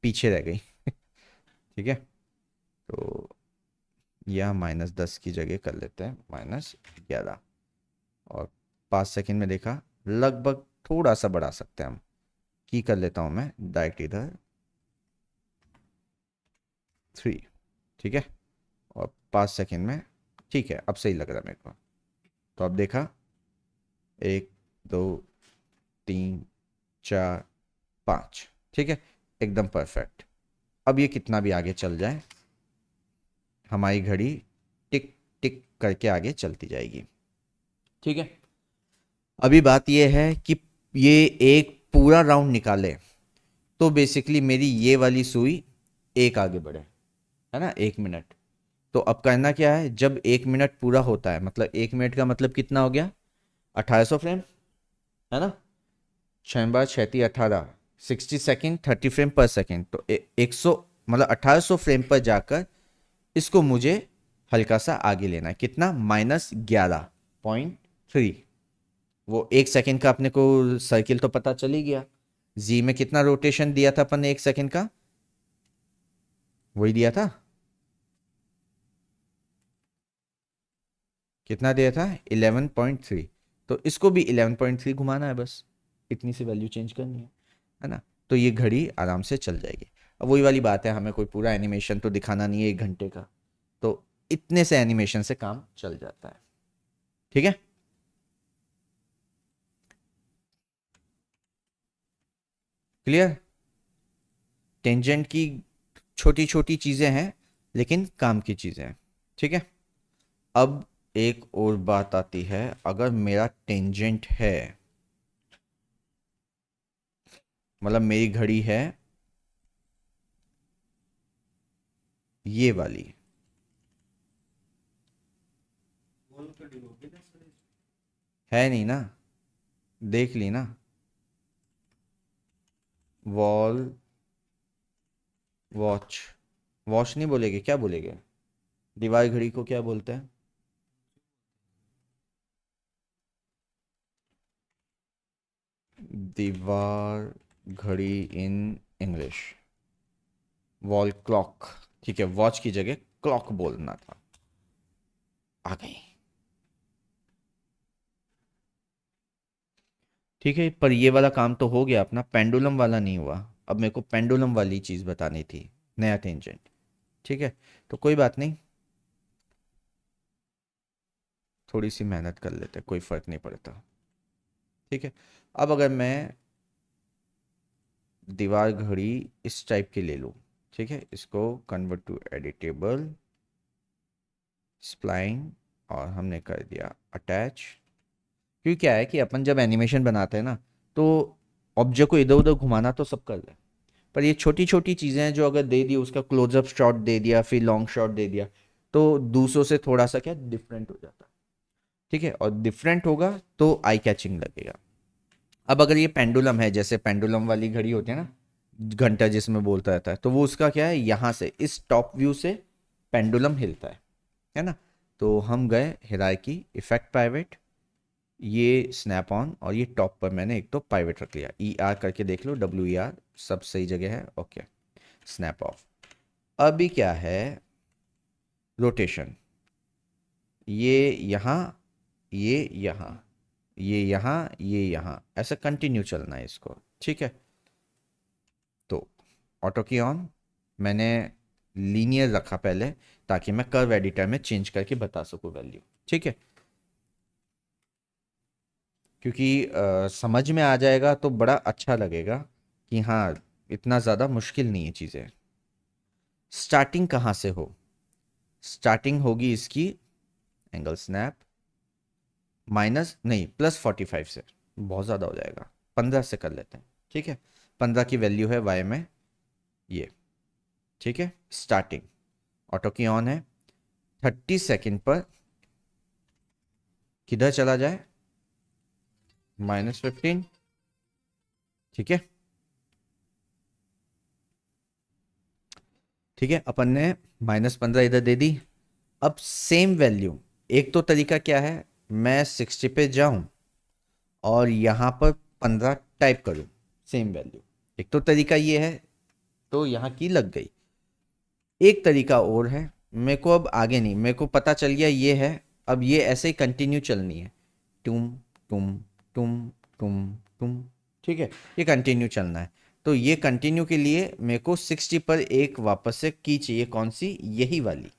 पीछे रह गई। ठीक है। तो यह -10 की जगह कर लेते हैं -11, और 5 सेकंड में देखा लगभग थोड़ा सा बढ़ा सकते हैं हम की कर लेता हूँ मैं डायरेक्ट इधर 3, ठीक है, और 5 सेकेंड में, ठीक है, अब सही लग रहा है मेरे को। तो अब देखा, 1 2 3 4 5, ठीक है, एकदम परफेक्ट। अब ये कितना भी आगे चल जाए, हमारी घड़ी टिक टिक करके आगे चलती जाएगी, ठीक है। अभी बात ये है कि ये एक पूरा राउंड निकाले तो बेसिकली मेरी ये वाली सुई एक आगे बढ़े, है ना, 1 मिनट। तो अब करना क्या है, जब 1 मिनट पूरा होता है, मतलब 1 मिनट का मतलब कितना हो गया, 1800 फ्रेम, है ना, 6 × 6 = 18, 60 सेकेंड 30 फ्रेम पर सेकेंड, तो 100 मतलब 1800 फ्रेम पर जाकर इसको मुझे हल्का सा आगे लेना है, कितना, -11.3। वो 1 सेकेंड का अपने को सर्किल तो पता चल ही गया, जी में कितना रोटेशन दिया था अपन ने 1 सेकेंड का, वही दिया था, कितना दिया था, 11.3। तो इसको भी 11.3 घुमाना है बस, इतनी सी वैल्यू चेंज करनी है ना, तो ये घड़ी आराम से चल जाएगी। अब वही वाली बात है, हमें कोई पूरा एनिमेशन तो दिखाना नहीं है 1 घंटे का, तो इतने से एनिमेशन से काम चल जाता है, ठीक है। क्लियर। टेंजेंट की छोटी छोटी चीजें हैं लेकिन काम की चीजें हैं, ठीक है। अब एक और बात आती है, अगर मेरा टेंजेंट है, मतलब मेरी घड़ी है ये वाली, है नहीं ना, देख ली ना, वॉल वॉच, वॉच नहीं बोलेगे, क्या बोलेगे, दीवार घड़ी को क्या बोलते हैं, दीवार घड़ी इन इंग्लिश, वॉल क्लॉक, ठीक है, वॉच की जगह क्लॉक बोलना था, आ गई, ठीक है। पर ये वाला काम तो हो गया अपना, पेंडुलम वाला नहीं हुआ। अब मेरे को पेंडुलम वाली चीज़ बतानी थी, नया टेंजेंट, ठीक है। तो कोई बात नहीं, थोड़ी सी मेहनत कर लेते, कोई फ़र्क नहीं पड़ता, ठीक है। अब अगर मैं दीवार घड़ी इस टाइप की ले लूँ, ठीक है, इसको कन्वर्ट टू एडिटेबल स्प्लाइन, और हमने कर दिया अटैच। क्योंकि क्या है कि अपन जब एनिमेशन बनाते हैं ना, तो ऑब्जेक्ट को इधर उधर घुमाना तो सब कर ले, पर ये छोटी छोटी चीज़ें हैं जो अगर दे दी, उसका क्लोजअप शॉट दे दिया, फिर लॉन्ग शॉट दे दिया, तो दूसरों से थोड़ा सा क्या डिफरेंट हो जाता है, ठीक है, और डिफरेंट होगा तो आई कैचिंग लगेगा। अब अगर ये पेंडुलम है, जैसे पेंडुलम वाली घड़ी होती है ना, घंटा जिसमें बोलता रहता है, तो वो उसका क्या है, यहाँ से इस टॉप व्यू से पेंडुलम हिलता है ना। तो हम गए हिरार्की, इफेक्ट पाइवेट, ये स्नैप ऑन, और ये टॉप पर मैंने एक तो पाइवेट रख लिया, ई आर करके देख लो, WER सब सही जगह है, ओके, स्नैप ऑफ। अभी क्या है, रोटेशन, ये यहाँ, ये यहाँ, ये यहाँ, ये यहाँ, ऐसा कंटिन्यू चलना है इसको, ठीक है। तो ऑटो की ऑन, मैंने लीनियर रखा पहले, ताकि मैं कर्व एडिटर में चेंज करके बता सकूँ वैल्यू, ठीक है, क्योंकि समझ में आ जाएगा तो बड़ा अच्छा लगेगा कि हाँ, इतना ज़्यादा मुश्किल नहीं है चीज़ें। स्टार्टिंग कहाँ से हो, स्टार्टिंग होगी इसकी एंगल स्नैप, माइनस नहीं, +45 से, बहुत ज़्यादा हो जाएगा, 15 से कर लेते हैं, ठीक है, 15 की वैल्यू है वाई में ये, ठीक है। स्टार्टिंग ऑटो की ऑन है, 30 सेकेंड पर किधर चला जाए, -15, ठीक है, ठीक है, अपन ने -15 इधर दे दी। अब सेम वैल्यू, एक तो तरीका क्या है, मैं 60 पे जाऊं और यहाँ पर 15 टाइप करूं, सेम वैल्यू, एक तो तरीका ये है, तो यहाँ की लग गई। एक तरीका और है, मेरे को अब आगे नहीं, मेरे को पता चल गया ये है, अब ये ऐसे ही कंटिन्यू चलनी है, टुम टुम टुम टुम टुम, ठीक है, ये कंटिन्यू चलना है। तो ये कंटिन्यू के लिए मेरे को 60 पर एक वापस से की चाहिए, कौन सी, यही वाली।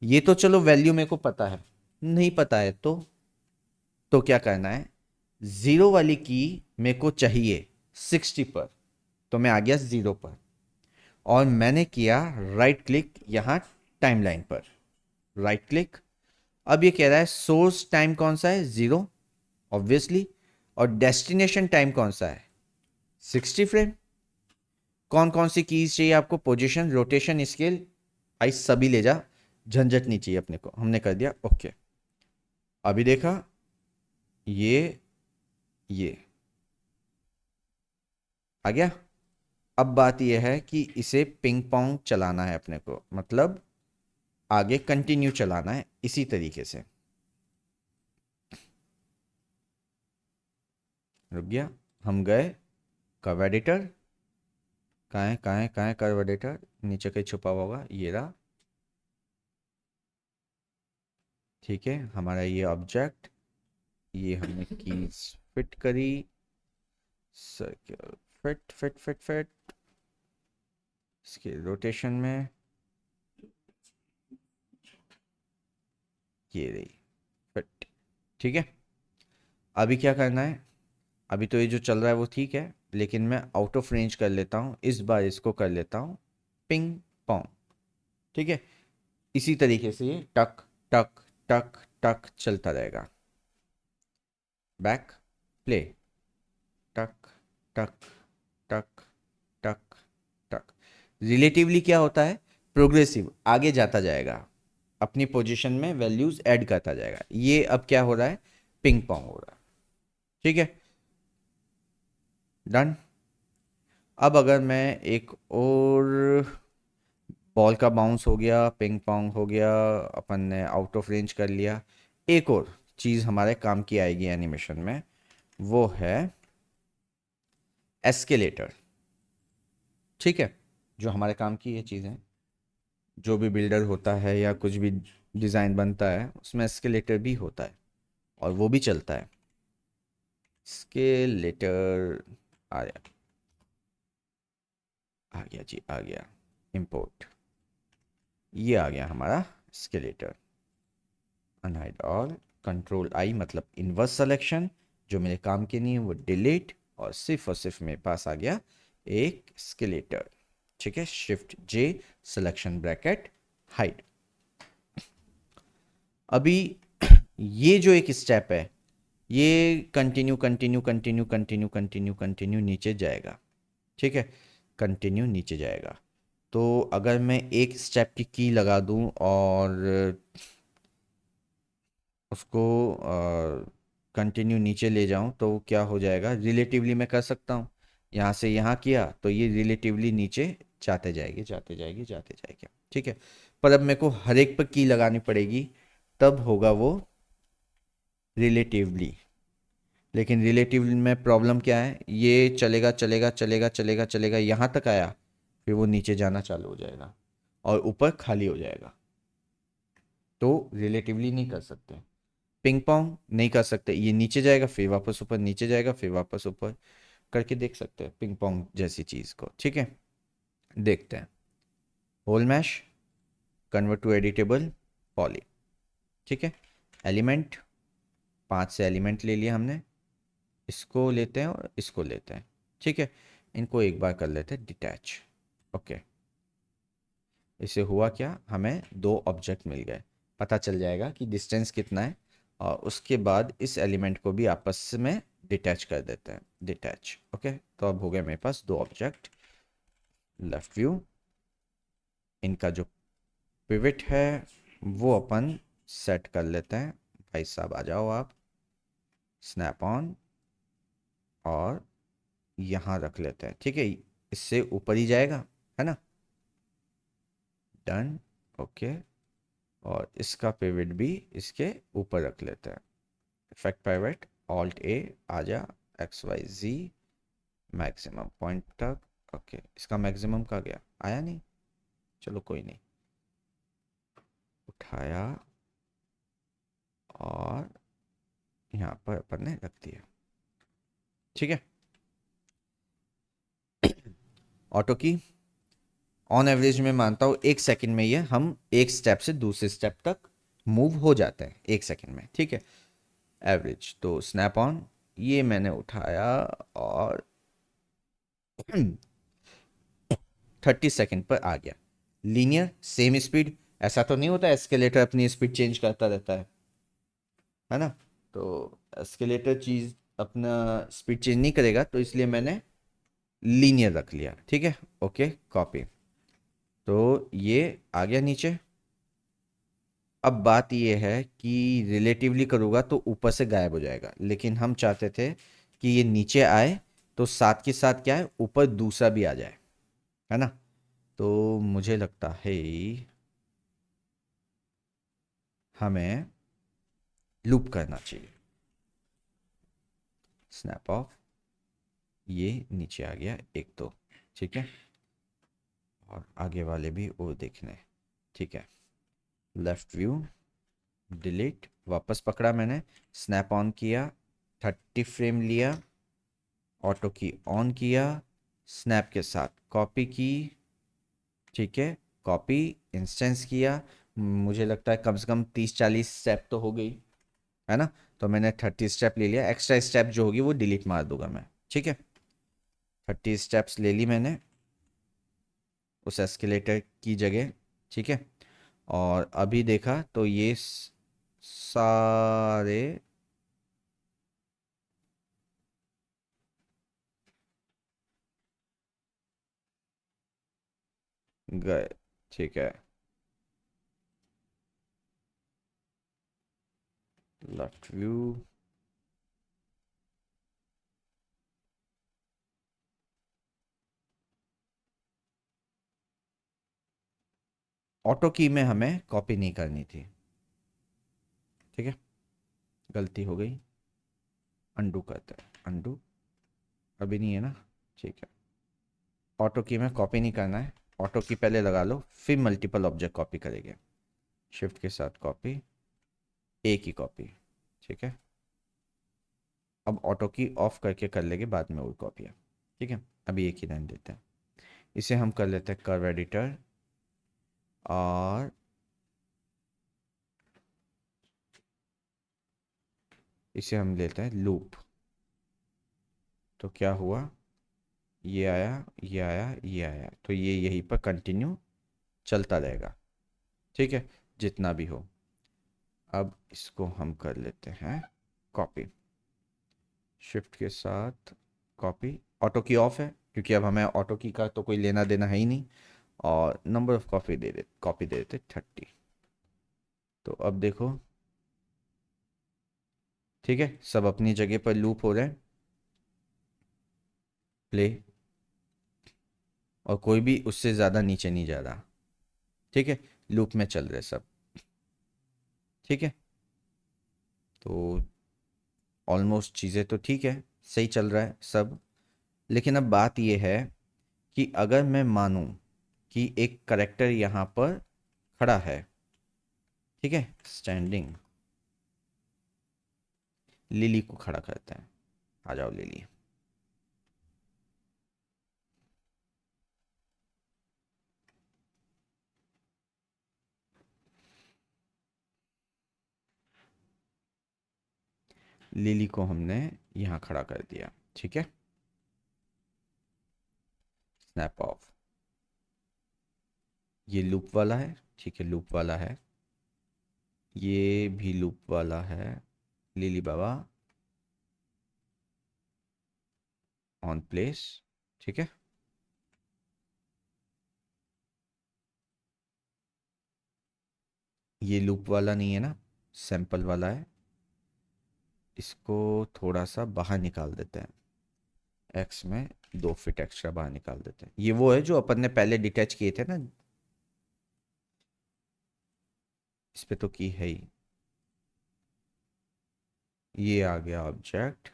ये तो चलो वैल्यू मेरे को पता है, नहीं पता है तो क्या करना है, जीरो वाली की मेरे को चाहिए 60 पर, तो मैं आ गया जीरो पर और मैंने किया राइट क्लिक यहाँ टाइमलाइन पर, राइट क्लिक। अब ये कह रहा है सोर्स टाइम कौन सा है, जीरो ऑब्वियसली, और डेस्टिनेशन टाइम कौन सा है, 60 फ्रेम। कौन कौन सी कीज चाहिए आपको, पोजीशन, रोटेशन, स्केल, आई सभी ले जा, झंझट नहीं चाहिए अपने को, हमने कर दिया ओके। अभी देखा ये आ गया। अब बात यह है कि इसे पिंग पोंग चलाना है अपने को, मतलब आगे कंटिन्यू चलाना है इसी तरीके से। रुक गया, हम गए कर्व एडिटर, कहाँ है कर्व एडिटर, नीचे कहीं छुपा हुआ होगा, ये रहा। ठीक है, हमारा ये ऑब्जेक्ट, ये हमने कीज फिट करी, circle fit fit fit fit, इसके रोटेशन में ये रही फिट। ठीक है, अभी क्या करना है, अभी तो ये जो चल रहा है वो ठीक है, लेकिन मैं आउट ऑफ रेंज कर लेता हूँ, इस बार इसको कर लेता हूँ पिंग पोंग। ठीक है, इसी तरीके से ये टक टक टक टक चलता रहेगा। बैक, प्ले, टक टक टक टक टक। रिलेटिवली क्या होता है, प्रोग्रेसिव, आगे जाता जाएगा, अपनी पोजीशन में वैल्यूज ऐड करता जाएगा। ये अब क्या हो रहा है, पिंग पोंग हो रहा है। ठीक है, डन। अब अगर मैं एक और, बॉल का बाउंस हो गया, पिंग पोंग हो गया, अपन ने आउट ऑफ रेंज कर लिया, एक और चीज़ हमारे काम की आएगी एनिमेशन में, वो है एस्केलेटर। ठीक है, जो हमारे काम की ये चीज़ें, जो भी बिल्डर होता है या कुछ भी डिज़ाइन बनता है उसमें एस्केलेटर भी होता है और वो भी चलता है। एस्केलेटर आया, आ गया जी, आ गया, इंपोर्ट, ये आ गया हमारा escalator. Unhide all, control I मतलब इनवर्स सिलेक्शन, जो मेरे काम के नहीं है वो डिलीट, और सिर्फ मेरे पास आ गया एक स्केलेटर। ठीक है, शिफ्ट जे, सिलेक्शन ब्रैकेट, हाइड। अभी ये जो एक स्टेप है, ये continue continue continue continue continue continue नीचे जाएगा। ठीक है, कंटिन्यू नीचे जाएगा। तो अगर मैं एक स्टेप की लगा दूं और उसको कंटिन्यू नीचे ले जाऊं तो क्या हो जाएगा, रिलेटिवली मैं कर सकता हूं, यहाँ से यहाँ किया तो ये रिलेटिवली नीचे जाते जाएगी जाते जाएगी जाते जाएगी। ठीक है, पर अब मेरे को हर एक पर की लगानी पड़ेगी, तब होगा वो रिलेटिवली। लेकिन रिलेटिवली में प्रॉब्लम क्या है, ये चलेगा चलेगा चलेगा चलेगा चलेगा यहाँ तक आया, फिर वो नीचे जाना चालू हो जाएगा और ऊपर खाली हो जाएगा। तो रिलेटिवली नहीं कर सकते, पिंग पोंग नहीं कर सकते, ये नीचे जाएगा फिर वापस ऊपर, नीचे जाएगा फिर वापस ऊपर, करके देख सकते हैं पिंग पोंग जैसी चीज़ को। ठीक है, देखते हैं, whole mesh, convert to editable, poly. ठीक है, एलिमेंट, 5 से एलिमेंट ले लिया हमने, इसको लेते हैं और इसको लेते हैं। ठीक है, इनको एक बार कर लेते हैं डिटैच। ओके, इससे हुआ क्या, हमें दो ऑब्जेक्ट मिल गए, पता चल जाएगा कि डिस्टेंस कितना है, और उसके बाद इस एलिमेंट को भी आपस में डिटैच कर देते हैं, डिटैच। ओके, तो अब हो गया मेरे पास दो ऑब्जेक्ट। लेफ्ट व्यू, इनका जो पिवट है वो अपन सेट कर लेते हैं, भाई साहब आ जाओ आप, स्नैप ऑन, और यहाँ रख लेते हैं। ठीक है, इससे ऊपर ही जाएगा, है ना, डन, ओके। और इसका पिवट भी इसके ऊपर रख लेते हैं, इफेक्ट पिवट, ऑल्ट ए, आ जा, एक्स वाई जी, मैक्सिमम पॉइंट तक। ओके, इसका मैक्सिमम का गया, आया नहीं, चलो कोई नहीं, उठाया और यहाँ पर अपन ने रख दिया। ठीक है, ऑटो की ऑन एवरेज में मानता हूँ 1 सेकंड में ये हम एक स्टेप से दूसरे स्टेप तक मूव हो जाते हैं 1 सेकंड में, ठीक है। एवरेज तो स्नैप ऑन ये मैंने उठाया और 30 सेकंड पर आ गया। लीनियर सेम स्पीड, ऐसा तो नहीं होता एस्केलेटर अपनी स्पीड चेंज करता रहता है ना। तो एस्केलेटर चीज़ अपना स्पीड चेंज नहीं करेगा, तो इसलिए मैंने लीनियर रख लिया, ठीक है। ओके कॉपी, तो ये आ गया नीचे। अब बात ये है कि रिलेटिवली करूँगा तो ऊपर से गायब हो जाएगा, लेकिन हम चाहते थे कि ये नीचे आए तो साथ के साथ क्या है, ऊपर दूसरा भी आ जाए, है ना। तो मुझे लगता है हमें लूप करना चाहिए। स्नैप ऑफ, ये नीचे आ गया एक तो, ठीक है। और आगे वाले भी वो देखने, ठीक है। लेफ्ट व्यू, डिलीट, वापस पकड़ा मैंने, स्नैप ऑन किया, 30 फ्रेम लिया, ऑटो की ऑन किया, स्नैप के साथ कॉपी की, ठीक है। कॉपी, इंस्टेंस किया, मुझे लगता है कम से कम 30-40 स्टेप तो हो गई, है ना। तो मैंने 30 स्टेप ले लिया, एक्स्ट्रा स्टेप जो होगी वो डिलीट मार दूंगा मैं, ठीक है। 30 स्टेप्स ले ली मैंने उस एस्केलेटर की जगह, ठीक है। और अभी देखा तो ये सारे गए, ठीक है। लेफ्ट व्यू, ऑटो की में हमें कॉपी नहीं करनी थी, ठीक है। गलती हो गई, अंडू करते हैं, अंडू अभी नहीं है ना, ठीक है। ऑटो की में कॉपी नहीं करना है, ऑटो की पहले लगा लो फिर मल्टीपल ऑब्जेक्ट कॉपी करेंगे। शिफ्ट के साथ कॉपी, एक ही कॉपी, ठीक है। अब ऑटो की ऑफ करके कर लेंगे बाद में और कॉपियाँ, ठीक है। अभी एक ही रहने देते हैं। इसे हम कर लेते हैं कर्व एडिटर, और इसे हम लेते हैं लूप। तो क्या हुआ, ये आया, ये आया, ये आया, तो ये यहीं पर कंटिन्यू चलता रहेगा, ठीक है, जितना भी हो। अब इसको हम कर लेते हैं कॉपी, शिफ्ट के साथ कॉपी, ऑटो की ऑफ है क्योंकि अब हमें ऑटो की का तो कोई लेना देना है ही नहीं। और नंबर ऑफ कॉपी दे देते 30। तो अब देखो, ठीक है, सब अपनी जगह पर लूप हो रहे हैं, प्ले, और कोई भी उससे ज़्यादा नीचे नहीं जा रहा, ठीक है। लूप में चल रहे सब, ठीक है। तो ऑलमोस्ट चीज़ें तो ठीक है, सही चल रहा है सब। लेकिन अब बात यह है कि अगर मैं मानूं कि एक करेक्टर यहाँ पर खड़ा है, ठीक है, स्टैंडिंग, लिली को खड़ा करते हैं। आ जाओ लिली, लिली को हमने यहाँ खड़ा कर दिया, ठीक है। स्नैप ऑफ, ये लूप वाला है, ठीक है, लूप वाला है, ये भी लूप वाला है। लिली बाबा ऑन प्लेस, ठीक है। ये लूप वाला नहीं है ना, सैंपल वाला है। इसको थोड़ा सा बाहर निकाल देते हैं, एक्स में 2 फीट एक्स्ट्रा बाहर निकाल देते हैं। ये वो है जो अपन ने पहले डिटैच किए थे ना, इस पे तो की है ही। ये आ गया ऑब्जेक्ट,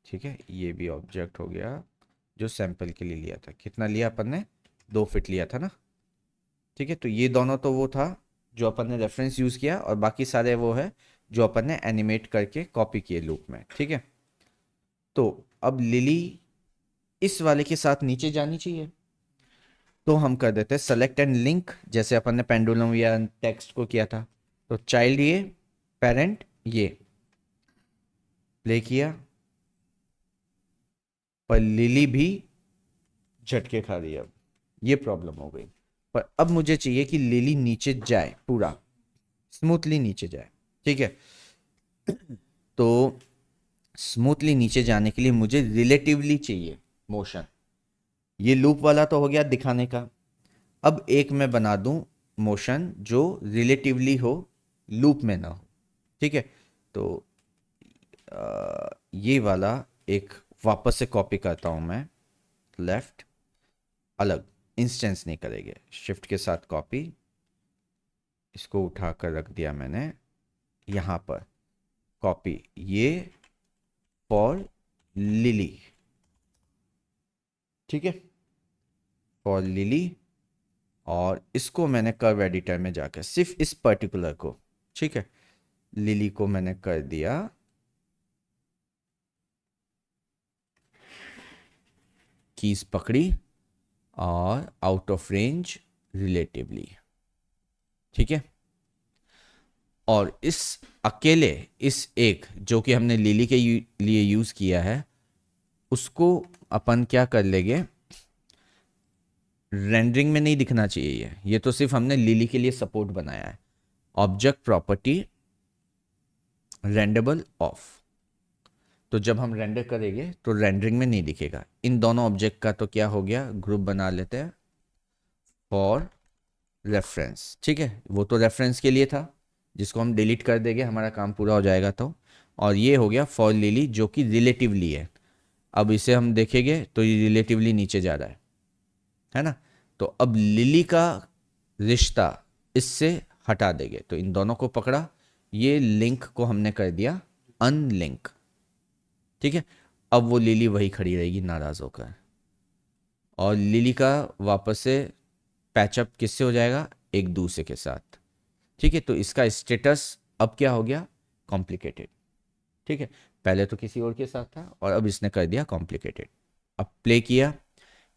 ठीक है, ये भी ऑब्जेक्ट हो गया जो सैंपल के लिए लिया था। कितना लिया अपन ने, 2 फीट लिया था ना, ठीक है। तो ये दोनों तो वो था जो अपन ने रेफरेंस यूज़ किया, और बाकी सारे वो है जो अपन ने एनिमेट करके कॉपी किए लूप में, ठीक है। तो अब लिली इस वाले के साथ नीचे जानी चाहिए, तो हम कर देते हैं सेलेक्ट एंड लिंक, जैसे अपन ने पेंडुलम या टेक्स्ट को किया था। तो चाइल्ड ये, पेरेंट ये, प्ले किया, पर लिली भी झटके खा रही है। अब ये प्रॉब्लम हो गई। पर अब मुझे चाहिए कि लिली नीचे जाए, पूरा स्मूथली नीचे जाए। ठीक है, तो स्मूथली नीचे जाने के लिए मुझे रिलेटिवली चाहिए मोशन। ये लूप वाला तो हो गया दिखाने का। अब एक मैं बना दूं मोशन जो रिलेटिवली हो, लूप में ना हो। ठीक है, तो ये वाला एक वापस से कॉपी करता हूं मैं, लेफ्ट, अलग इंस्टेंस नहीं करेंगे, शिफ्ट के साथ कॉपी, इसको उठा कर रख दिया मैंने यहाँ पर, कॉपी, ये फॉर लिली। ठीक है, फॉर लिली, और इसको मैंने कर्व एडिटर में जाकर सिर्फ इस पर्टिकुलर को, ठीक है, लिली को मैंने कर दिया कीज पकड़ी और आउट ऑफ रेंज रिलेटिवली। ठीक है, और इस अकेले इस एक जो कि हमने लिली के लिए यूज किया है, उसको अपन क्या कर लेंगे, रेंडरिंग में नहीं दिखना चाहिए ये तो सिर्फ हमने लिली के लिए सपोर्ट बनाया है। ऑब्जेक्ट प्रॉपर्टी रेंडेबल ऑफ, तो जब हम रेंडर करेंगे तो रेंडरिंग में नहीं दिखेगा। इन दोनों ऑब्जेक्ट का तो क्या हो गया, ग्रुप बना लेते हैं फॉर रेफरेंस। ठीक है, वो तो रेफरेंस के लिए था, जिसको हम डिलीट कर देंगे, हमारा काम पूरा हो जाएगा। तो और ये हो गया फॉर लिली जो कि रिलेटिवली है। अब इसे हम देखेंगे तो ये रिलेटिवली नीचे जा रहा है ना। तो अब लिली का रिश्ता इससे हटा देंगे, तो इन दोनों को पकड़ा, ये लिंक को हमने कर दिया अनलिंक। ठीक है, अब वो लिली वही खड़ी रहेगी नाराज होकर, और लिली का वापस से पैचअप किससे हो जाएगा, एक दूसरे के साथ। ठीक है, तो इसका स्टेटस अब क्या हो गया, कॉम्प्लिकेटेड। ठीक है, पहले तो किसी और के साथ था और अब इसने कर दिया कॉम्प्लिकेटेड। अब प्ले किया,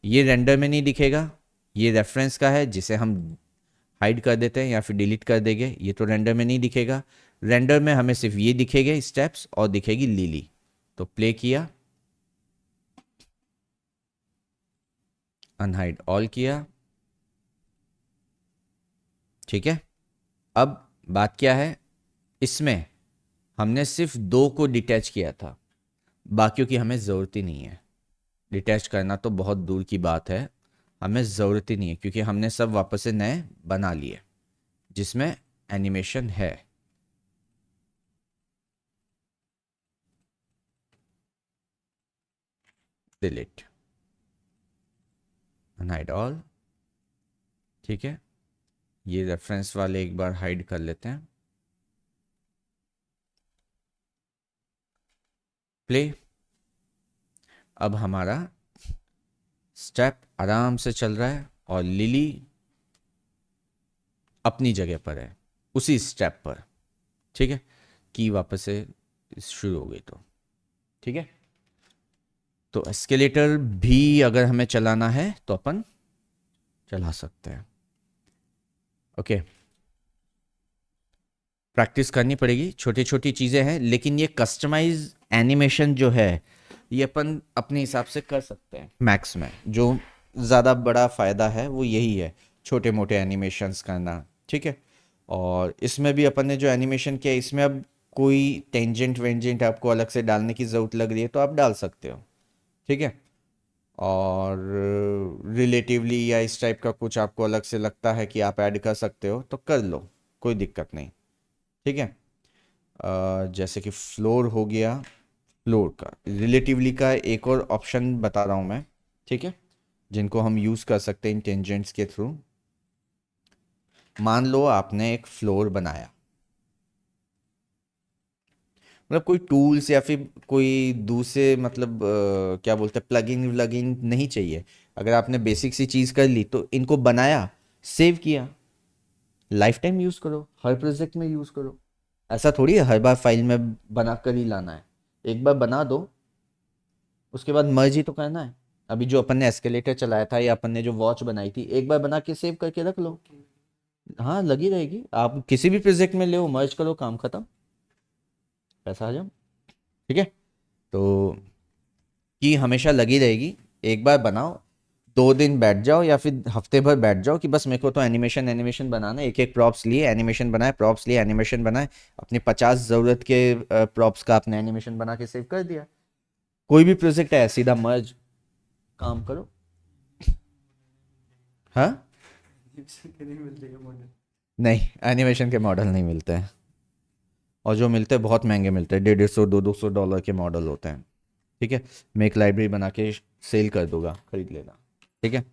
ये रेंडर में नहीं दिखेगा, ये रेफरेंस का है जिसे हम हाइड कर देते हैं या फिर डिलीट कर देंगे, ये तो रेंडर में नहीं दिखेगा। रेंडर में हमें सिर्फ ये दिखेगा स्टेप्स और दिखेगी लिली। तो प्ले किया, अनहाइड ऑल किया। ठीक है, अब बात क्या है, इसमें हमने सिर्फ दो को डिटैच किया था, बाकियों की हमें ज़रूरत ही नहीं है। डिटैच करना तो बहुत दूर की बात है, हमें ज़रूरत ही नहीं है, क्योंकि हमने सब वापस से नए बना लिए जिसमें एनिमेशन है। Delete, unhide all. ठीक है, ये रेफरेंस वाले एक बार हाइड कर लेते हैं। प्ले, अब हमारा स्टेप आराम से चल रहा है और लिली अपनी जगह पर है, उसी स्टेप पर। ठीक है, की वापस से शुरू हो गई तो ठीक है। तो एस्केलेटर भी अगर हमें चलाना है तो अपन चला सकते हैं। ओके, प्रैक्टिस करनी पड़ेगी, छोटी छोटी चीज़ें हैं, लेकिन ये कस्टमाइज एनिमेशन जो है ये अपन अपने हिसाब से कर सकते हैं। मैक्स में जो ज़्यादा बड़ा फ़ायदा है वो यही है, छोटे मोटे एनिमेशंस करना। ठीक है, और इसमें भी अपन ने जो एनिमेशन किया, इसमें अब कोई टेंजेंट वेंजेंट आपको अलग से डालने की ज़रूरत लग रही है तो आप डाल सकते हो। ठीक है, और रिलेटिवली या इस टाइप का कुछ आपको अलग से लगता है कि आप ऐड कर सकते हो तो कर लो, कोई दिक्कत नहीं। ठीक है, जैसे कि फ्लोर हो गया, फ्लोर का रिलेटिवली का एक और ऑप्शन बता रहा हूँ मैं। ठीक है, जिनको हम यूज़ कर सकते हैं इन टेंजेंट्स के थ्रू। मान लो आपने एक फ्लोर बनाया, मतलब कोई टूल्स या फिर कोई दूसरे मतलब क्या बोलते हैं, प्लगइन व्लगइन नहीं चाहिए। अगर आपने बेसिक सी चीज़ कर ली तो इनको बनाया, सेव किया, लाइफ टाइम यूज़ करो, हर प्रोजेक्ट में यूज़ करो। ऐसा थोड़ी है हर बार फाइल में बना कर ही लाना है, एक बार बना दो, उसके बाद मर्ज ही तो करना है। अभी जो अपन ने एस्केलेटर चलाया था या अपन ने जो वॉच बनाई थी, एक बार बना के सेव करके रख लो। हाँ लगी रहेगी, आप किसी भी प्रोजेक्ट में ले मर्ज करो, काम खत्म, पैसा आ जाओ। ठीक है। तो की हमेशा लगी रहेगी, एक बार बनाओ, 2 दिन बैठ जाओ या फिर हफ्ते भर बैठ जाओ कि बस मेरे को तो एनिमेशन एनिमेशन बनाना है, एक एक प्रॉप्स लिए एनिमेशन बनाए, प्रॉप्स लिए एनिमेशन बनाए, अपनी 50 ज़रूरत के प्रॉप्स का आपने एनिमेशन बना के सेव कर दिया। कोई भी प्रोजेक्ट है सीधा मर्ज, काम करो। हाँ नहीं, एनिमेशन के मॉडल नहीं मिलते हैं, और जो मिलते हैं बहुत महंगे मिलते हैं, 150 $200 के मॉडल होते हैं। ठीक है। मैं एक लाइब्रेरी बना के सेल कर दूंगा, खरीद लेना। ठीक है।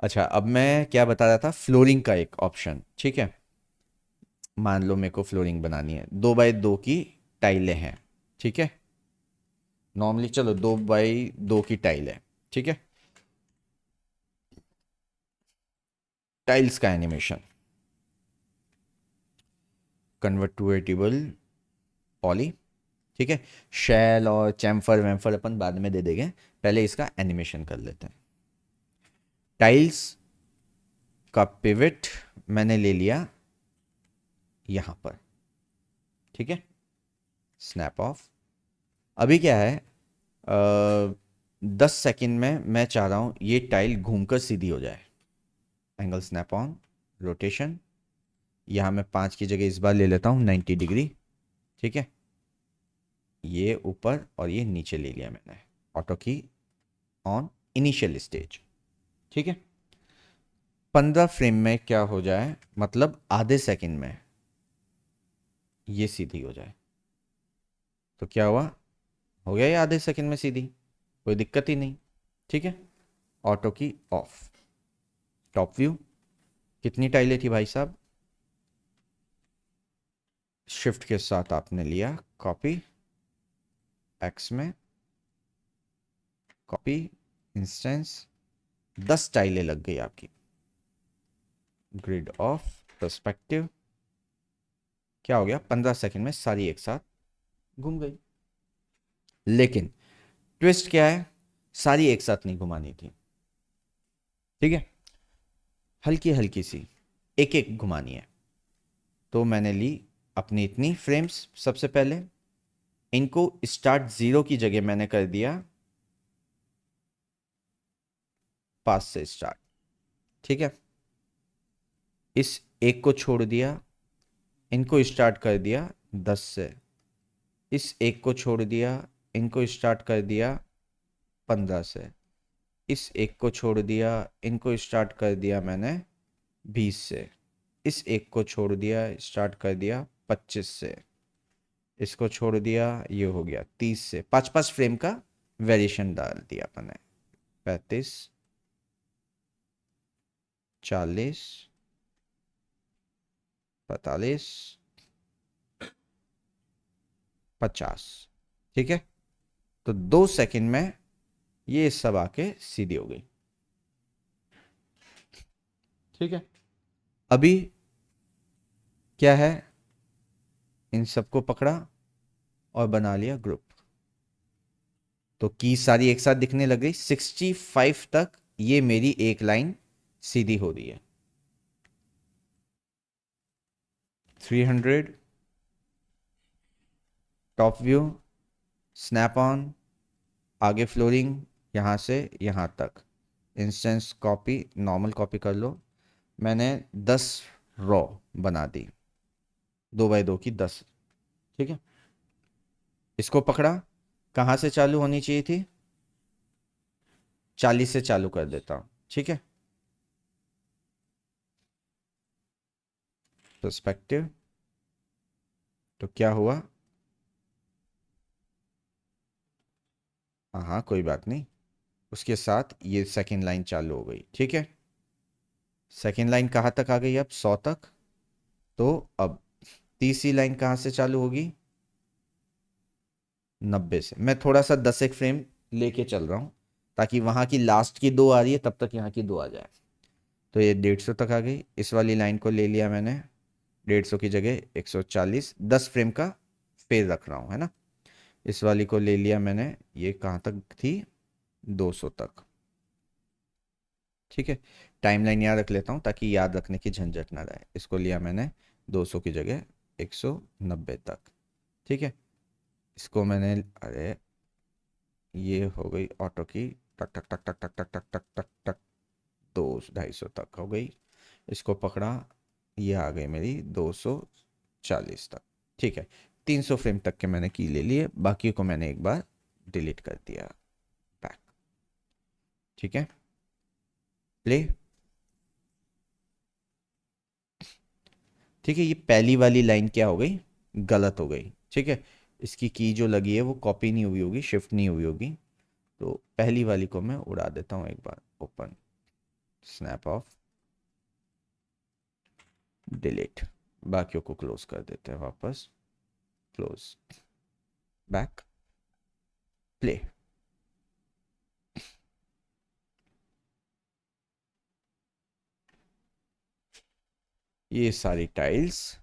अच्छा, अब मैं क्या बता रहा था, फ्लोरिंग का एक ऑप्शन। ठीक है। मान लो मेरे को फ्लोरिंग बनानी है, 2x2 की टाइलें हैं। ठीक है। नॉर्मली चलो 2x2 की टाइल है। ठीक है। टाइल्स का एनिमेशन, कन्वर्टेबल पॉली। ठीक है। शैल और चैम्फर वैम्फर अपन बाद में दे देंगे, पहले इसका एनिमेशन कर लेते हैं। टाइल्स का पिवट मैंने ले लिया यहां पर। ठीक है। Snap of. अभी क्या है, 10 सेकेंड में मैं चाह रहा हूं ये टाइल घूमकर सीधी हो जाए। एंगल स्नैप ऑन, रोटेशन, यहां मैं 5 की जगह इस बार ले लेता हूं 90 डिग्री। ठीक है। ये ऊपर और ये नीचे ले लिया मैंने। ऑटो की ऑन, इनिशियल स्टेज। ठीक है। 15 फ्रेम में क्या हो जाए, मतलब आधे सेकंड में ये सीधी हो जाए। तो क्या हुआ, हो गया ये आधे सेकंड में सीधी, कोई दिक्कत ही नहीं। ठीक है। ऑटो की ऑफ। टॉप व्यू, कितनी टाइलें थी भाई साहब, शिफ्ट के साथ आपने लिया कॉपी, एक्स में कॉपी, इंस्टेंस, 10 टाइलें लग गई आपकी। ग्रिड ऑफ, पर्सपेक्टिव, क्या हो गया, 15 सेकंड में सारी एक साथ घूम गई। लेकिन ट्विस्ट क्या है, सारी एक साथ नहीं घुमानी थी। ठीक है। हल्की हल्की सी एक एक घुमानी है। तो मैंने ली अपनी इतनी फ्रेम्स, सबसे पहले इनको स्टार्ट 0 की जगह मैंने कर दिया 5 से स्टार्ट। ठीक है। इस एक को छोड़ दिया, इनको स्टार्ट कर दिया 10 से। इस एक को छोड़ दिया, इनको स्टार्ट कर दिया 15 से। इस एक को छोड़ दिया, इनको स्टार्ट कर दिया मैंने 20 से। इस एक को छोड़ दिया, स्टार्ट कर दिया 25 से। इसको छोड़ दिया, ये हो गया 30 से। 5 5 फ्रेम का वेरिएशन डाल दिया अपन ने। 35, 40, 45, 50। ठीक है। तो 2 सेकंड में ये सब आके सीधी हो गई। ठीक है। अभी क्या है, इन सबको पकड़ा और बना लिया ग्रुप। तो की सारी एक साथ दिखने लग गई। 65 तक ये मेरी एक लाइन सीधी हो रही है। 300, टॉप व्यू, स्नैप ऑन, आगे फ्लोरिंग, यहाँ से यहाँ तक, इंस्टेंस कॉपी, नॉर्मल कॉपी कर लो। मैंने 10 रॉ बना दी, 2x2 की 10। ठीक है। इसको पकड़ा, कहाँ से चालू होनी चाहिए थी, 40 से चालू कर देता हूँ। ठीक है। पर्सपेक्टिव, तो क्या हुआ, हाँ हाँ कोई बात नहीं, उसके साथ ये सेकेंड लाइन चालू हो गई। ठीक है। सेकेंड लाइन कहाँ तक आ गई, अब 100 तक। तो अब तीसरी लाइन कहाँ से चालू होगी, 90 से। मैं थोड़ा सा 10 एक फ्रेम लेके चल रहा हूँ, ताकि वहाँ की लास्ट की 2 आ रही है तब तक यहाँ की 2 आ जाए। तो ये 150 तक आ गई। इस वाली लाइन को ले लिया मैंने, 150 की जगह 140, 10 फ्रेम का फेज रख रहा हूँ, है ना। इस वाली को ले लिया मैंने, ये कहाँ तक थी, 200 तक। ठीक है, टाइमलाइन यहाँ रख लेता हूँ ताकि याद रखने की झंझट ना रहे। इसको लिया मैंने 200 की जगह 190 तक। ठीक है, इसको मैंने, अरे ये हो गई ऑटो की, टक टक टक टक टक टक टक टक टक टक, 200-250 तक हो गई। इसको पकड़ा, ये आ गई मेरी 240 तक। ठीक है, 300 फ्रेम तक के मैंने की ले लिए, बाकी को मैंने एक बार डिलीट कर दिया, बैक। ठीक है, प्ले। ठीक है, ये पहली वाली लाइन क्या हो गई, गलत हो गई। ठीक है, इसकी की जो लगी है वो कॉपी नहीं हुई होगी, शिफ्ट नहीं हुई होगी। तो पहली वाली को मैं उड़ा देता हूँ एक बार, ओपन, स्नैप ऑफ, डिलीट। बाकियों को क्लोज कर देते हैं वापस, क्लोज, बैक, प्ले। ये सारी टाइल्स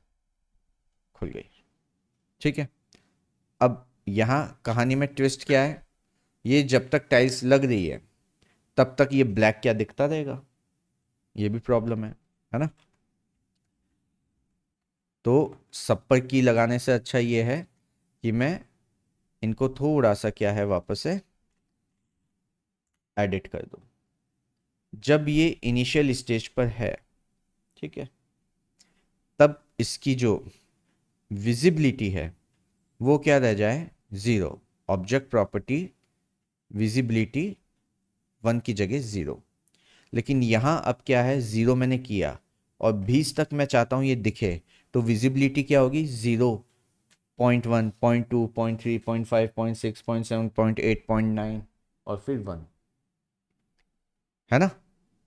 खुल गई। ठीक है, अब यहाँ कहानी में ट्विस्ट क्या है, ये जब तक टाइल्स लग रही है तब तक ये ब्लैक क्या दिखता रहेगा, ये भी प्रॉब्लम है ना। तो सब पर की लगाने से अच्छा ये है कि मैं इनको थोड़ा सा क्या है वापस से एडिट कर दूं। जब ये इनिशियल स्टेज पर है, ठीक है, तब इसकी जो विजिबिलिटी है वो क्या रह जाए, ज़ीरो। ऑब्जेक्ट प्रॉपर्टी विजिबिलिटी 1 की जगह 0। लेकिन यहाँ अब क्या है, 0 मैंने किया और 20 तक मैं चाहता हूँ ये दिखे, तो विजिबिलिटी क्या होगी, 0, 0.1, 0.2, 0.3, 0.5, 0.6, 0.7, 0.8, 0.9 और फिर 1, है ना।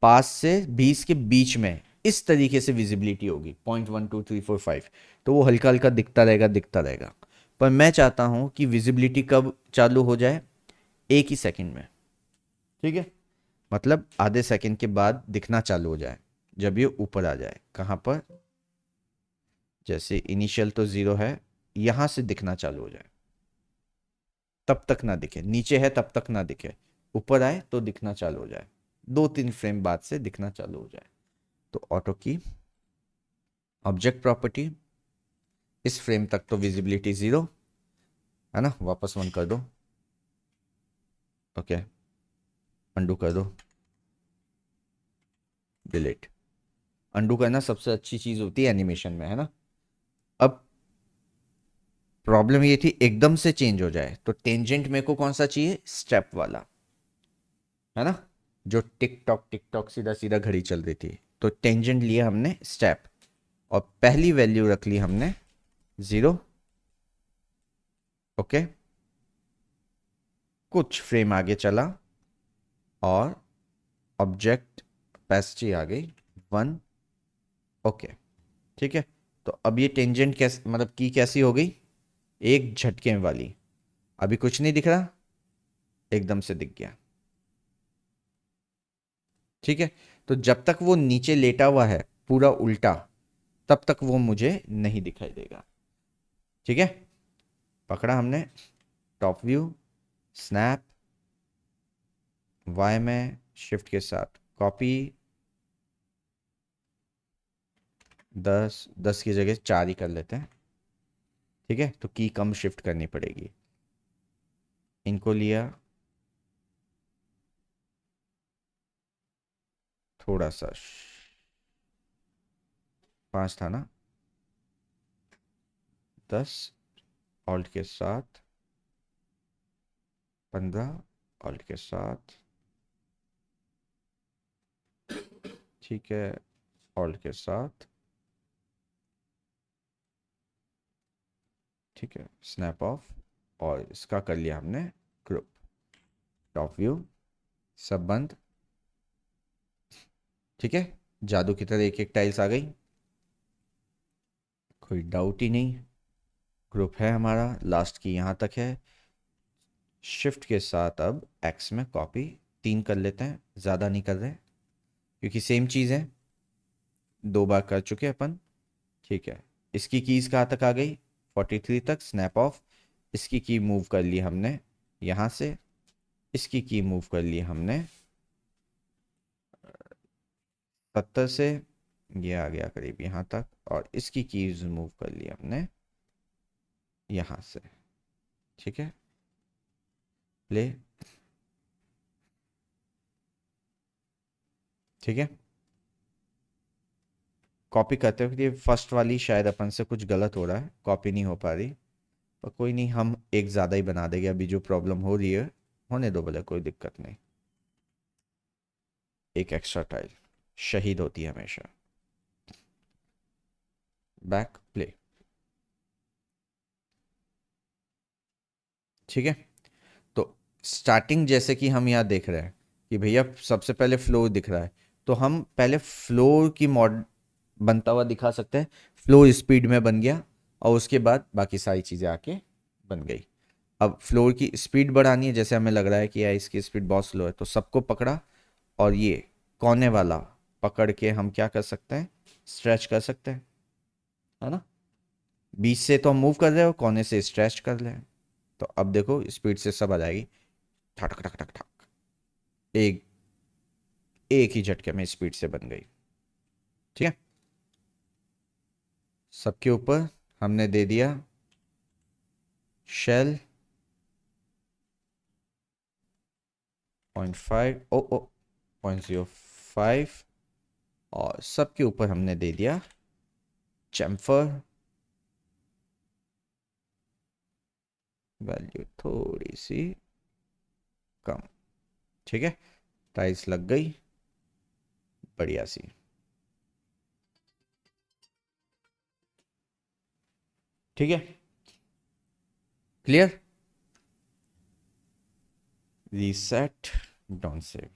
5 से 20 के बीच में इस तरीके से विजिबिलिटी होगी, 0.1 2 3 4 5। तो वो हल्का हल्का दिखता रहेगा, दिखता रहेगा। पर मैं चाहता हूं कि विजिबिलिटी कब चालू हो जाए, एक ही सेकंड में। ठीक है, मतलब आधे सेकंड के बाद दिखना चालू हो जाए, जब ये ऊपर आ जाए, कहां पर, जैसे इनिशियल तो 0 है, यहां से दिखना चालू हो जाए, तब तक ना दिखे, नीचे है तब तक ना दिखे, ऊपर आए तो दिखना चालू हो जाए, 2-3 फ्रेम बाद से दिखना चालू हो जाए। तो ऑटो की ऑब्जेक्ट प्रॉपर्टी, इस फ्रेम तक तो विजिबिलिटी 0 है ना, वापस 1 कर दो, ओके, अंडू कर दो, डिलीट। अंडू करना सबसे अच्छी चीज होती है एनिमेशन में, है ना। अब प्रॉब्लम ये थी एकदम से चेंज हो जाए, तो टेंजेंट मेरे को कौन सा चाहिए, स्टेप वाला, है ना, जो टिक टॉक टिक टॉक सीधा सीधा घड़ी चल रही थी। तो टेंजेंट लिया हमने स्टेप, और पहली वैल्यू रख ली हमने 0, ओके। कुछ फ्रेम आगे चला और ऑब्जेक्ट पैसिटी आ गई 1, ओके। ठीक है, तो अब ये टेंजेंट कैसे, मतलब की कैसी हो गई, एक झटके वाली। अभी कुछ नहीं दिख रहा, एकदम से दिख गया। ठीक है, तो जब तक वो नीचे लेटा हुआ है पूरा उल्टा, तब तक वो मुझे नहीं दिखाई देगा। ठीक है, पकड़ा हमने, टॉप व्यू, स्नैप, वाई में शिफ्ट के साथ कॉपी, 10 की जगह 4 ही कर लेते हैं। ठीक है, तो की कम शिफ्ट करनी पड़ेगी। इनको लिया, थोड़ा सा 5 था ना, 10, ऑल्ट के साथ 15, ऑल्ट के साथ, ठीक है, ऑल्ट के साथ, ठीक है, स्नैप ऑफ, और इसका कर लिया हमने ग्रुप, टॉप व्यू, सब बंद। ठीक है, जादू की तरह एक एक टाइल्स आ गई, कोई डाउट ही नहीं। ग्रुप है हमारा, लास्ट की यहाँ तक है। शिफ्ट के साथ अब एक्स में कॉपी, 3 कर लेते हैं, ज़्यादा नहीं कर रहे क्योंकि सेम चीज़ है, 2 बार कर चुके अपन। ठीक है, इसकी कीज़ कहाँ तक आ गई, 43 तक, स्नैप ऑफ, इसकी की मूव कर ली हमने यहाँ से, इसकी की मूव कर ली हमने 70 से, ये आ गया करीब यहाँ तक, और इसकी कीज मूव कर ली हमने यहाँ से। ठीक है, प्ले। ठीक है, कॉपी करते वक्त ये फर्स्ट वाली शायद अपन से कुछ गलत हो रहा है, कॉपी नहीं हो पा रही, पर कोई नहीं, हम एक ज़्यादा ही बना देंगे। अभी जो प्रॉब्लम हो रही है होने दो बोले, कोई दिक्कत नहीं। एक एक्स्ट्रा टाइल शहीद होती है हमेशा। Back play. ठीक है, तो स्टार्टिंग जैसे कि हम यहाँ देख रहे हैं कि भैया सबसे पहले फ्लोर दिख रहा है, तो हम पहले फ्लोर की मॉड बनता हुआ दिखा सकते हैं। फ्लोर स्पीड में बन गया और उसके बाद बाकी सारी चीज़ें आके बन गई। अब फ्लोर की स्पीड बढ़ानी है, जैसे हमें लग रहा है कि यार इसकी स्पीड बहुत स्लो है, तो सबको पकड़ा और ये कोने वाला पकड़ के हम क्या कर सकते हैं, स्ट्रेच कर सकते हैं, है ना। बीच से तो हम मूव कर रहे हो, कोने से स्ट्रेच कर रहे हैं, तो अब देखो स्पीड से सब आ जाएगी, ठक ठक ठक ठक, एक एक ही झटके में स्पीड से बन गई। ठीक है, सबके ऊपर हमने दे दिया शेल 0.5, ओ ओ 0.05, और सबके ऊपर हमने दे दिया चैम्फर, वैल्यू थोड़ी सी कम। ठीक है, टाइल्स लग गई बढ़िया सी। ठीक है, क्लियर। Reset, don't save.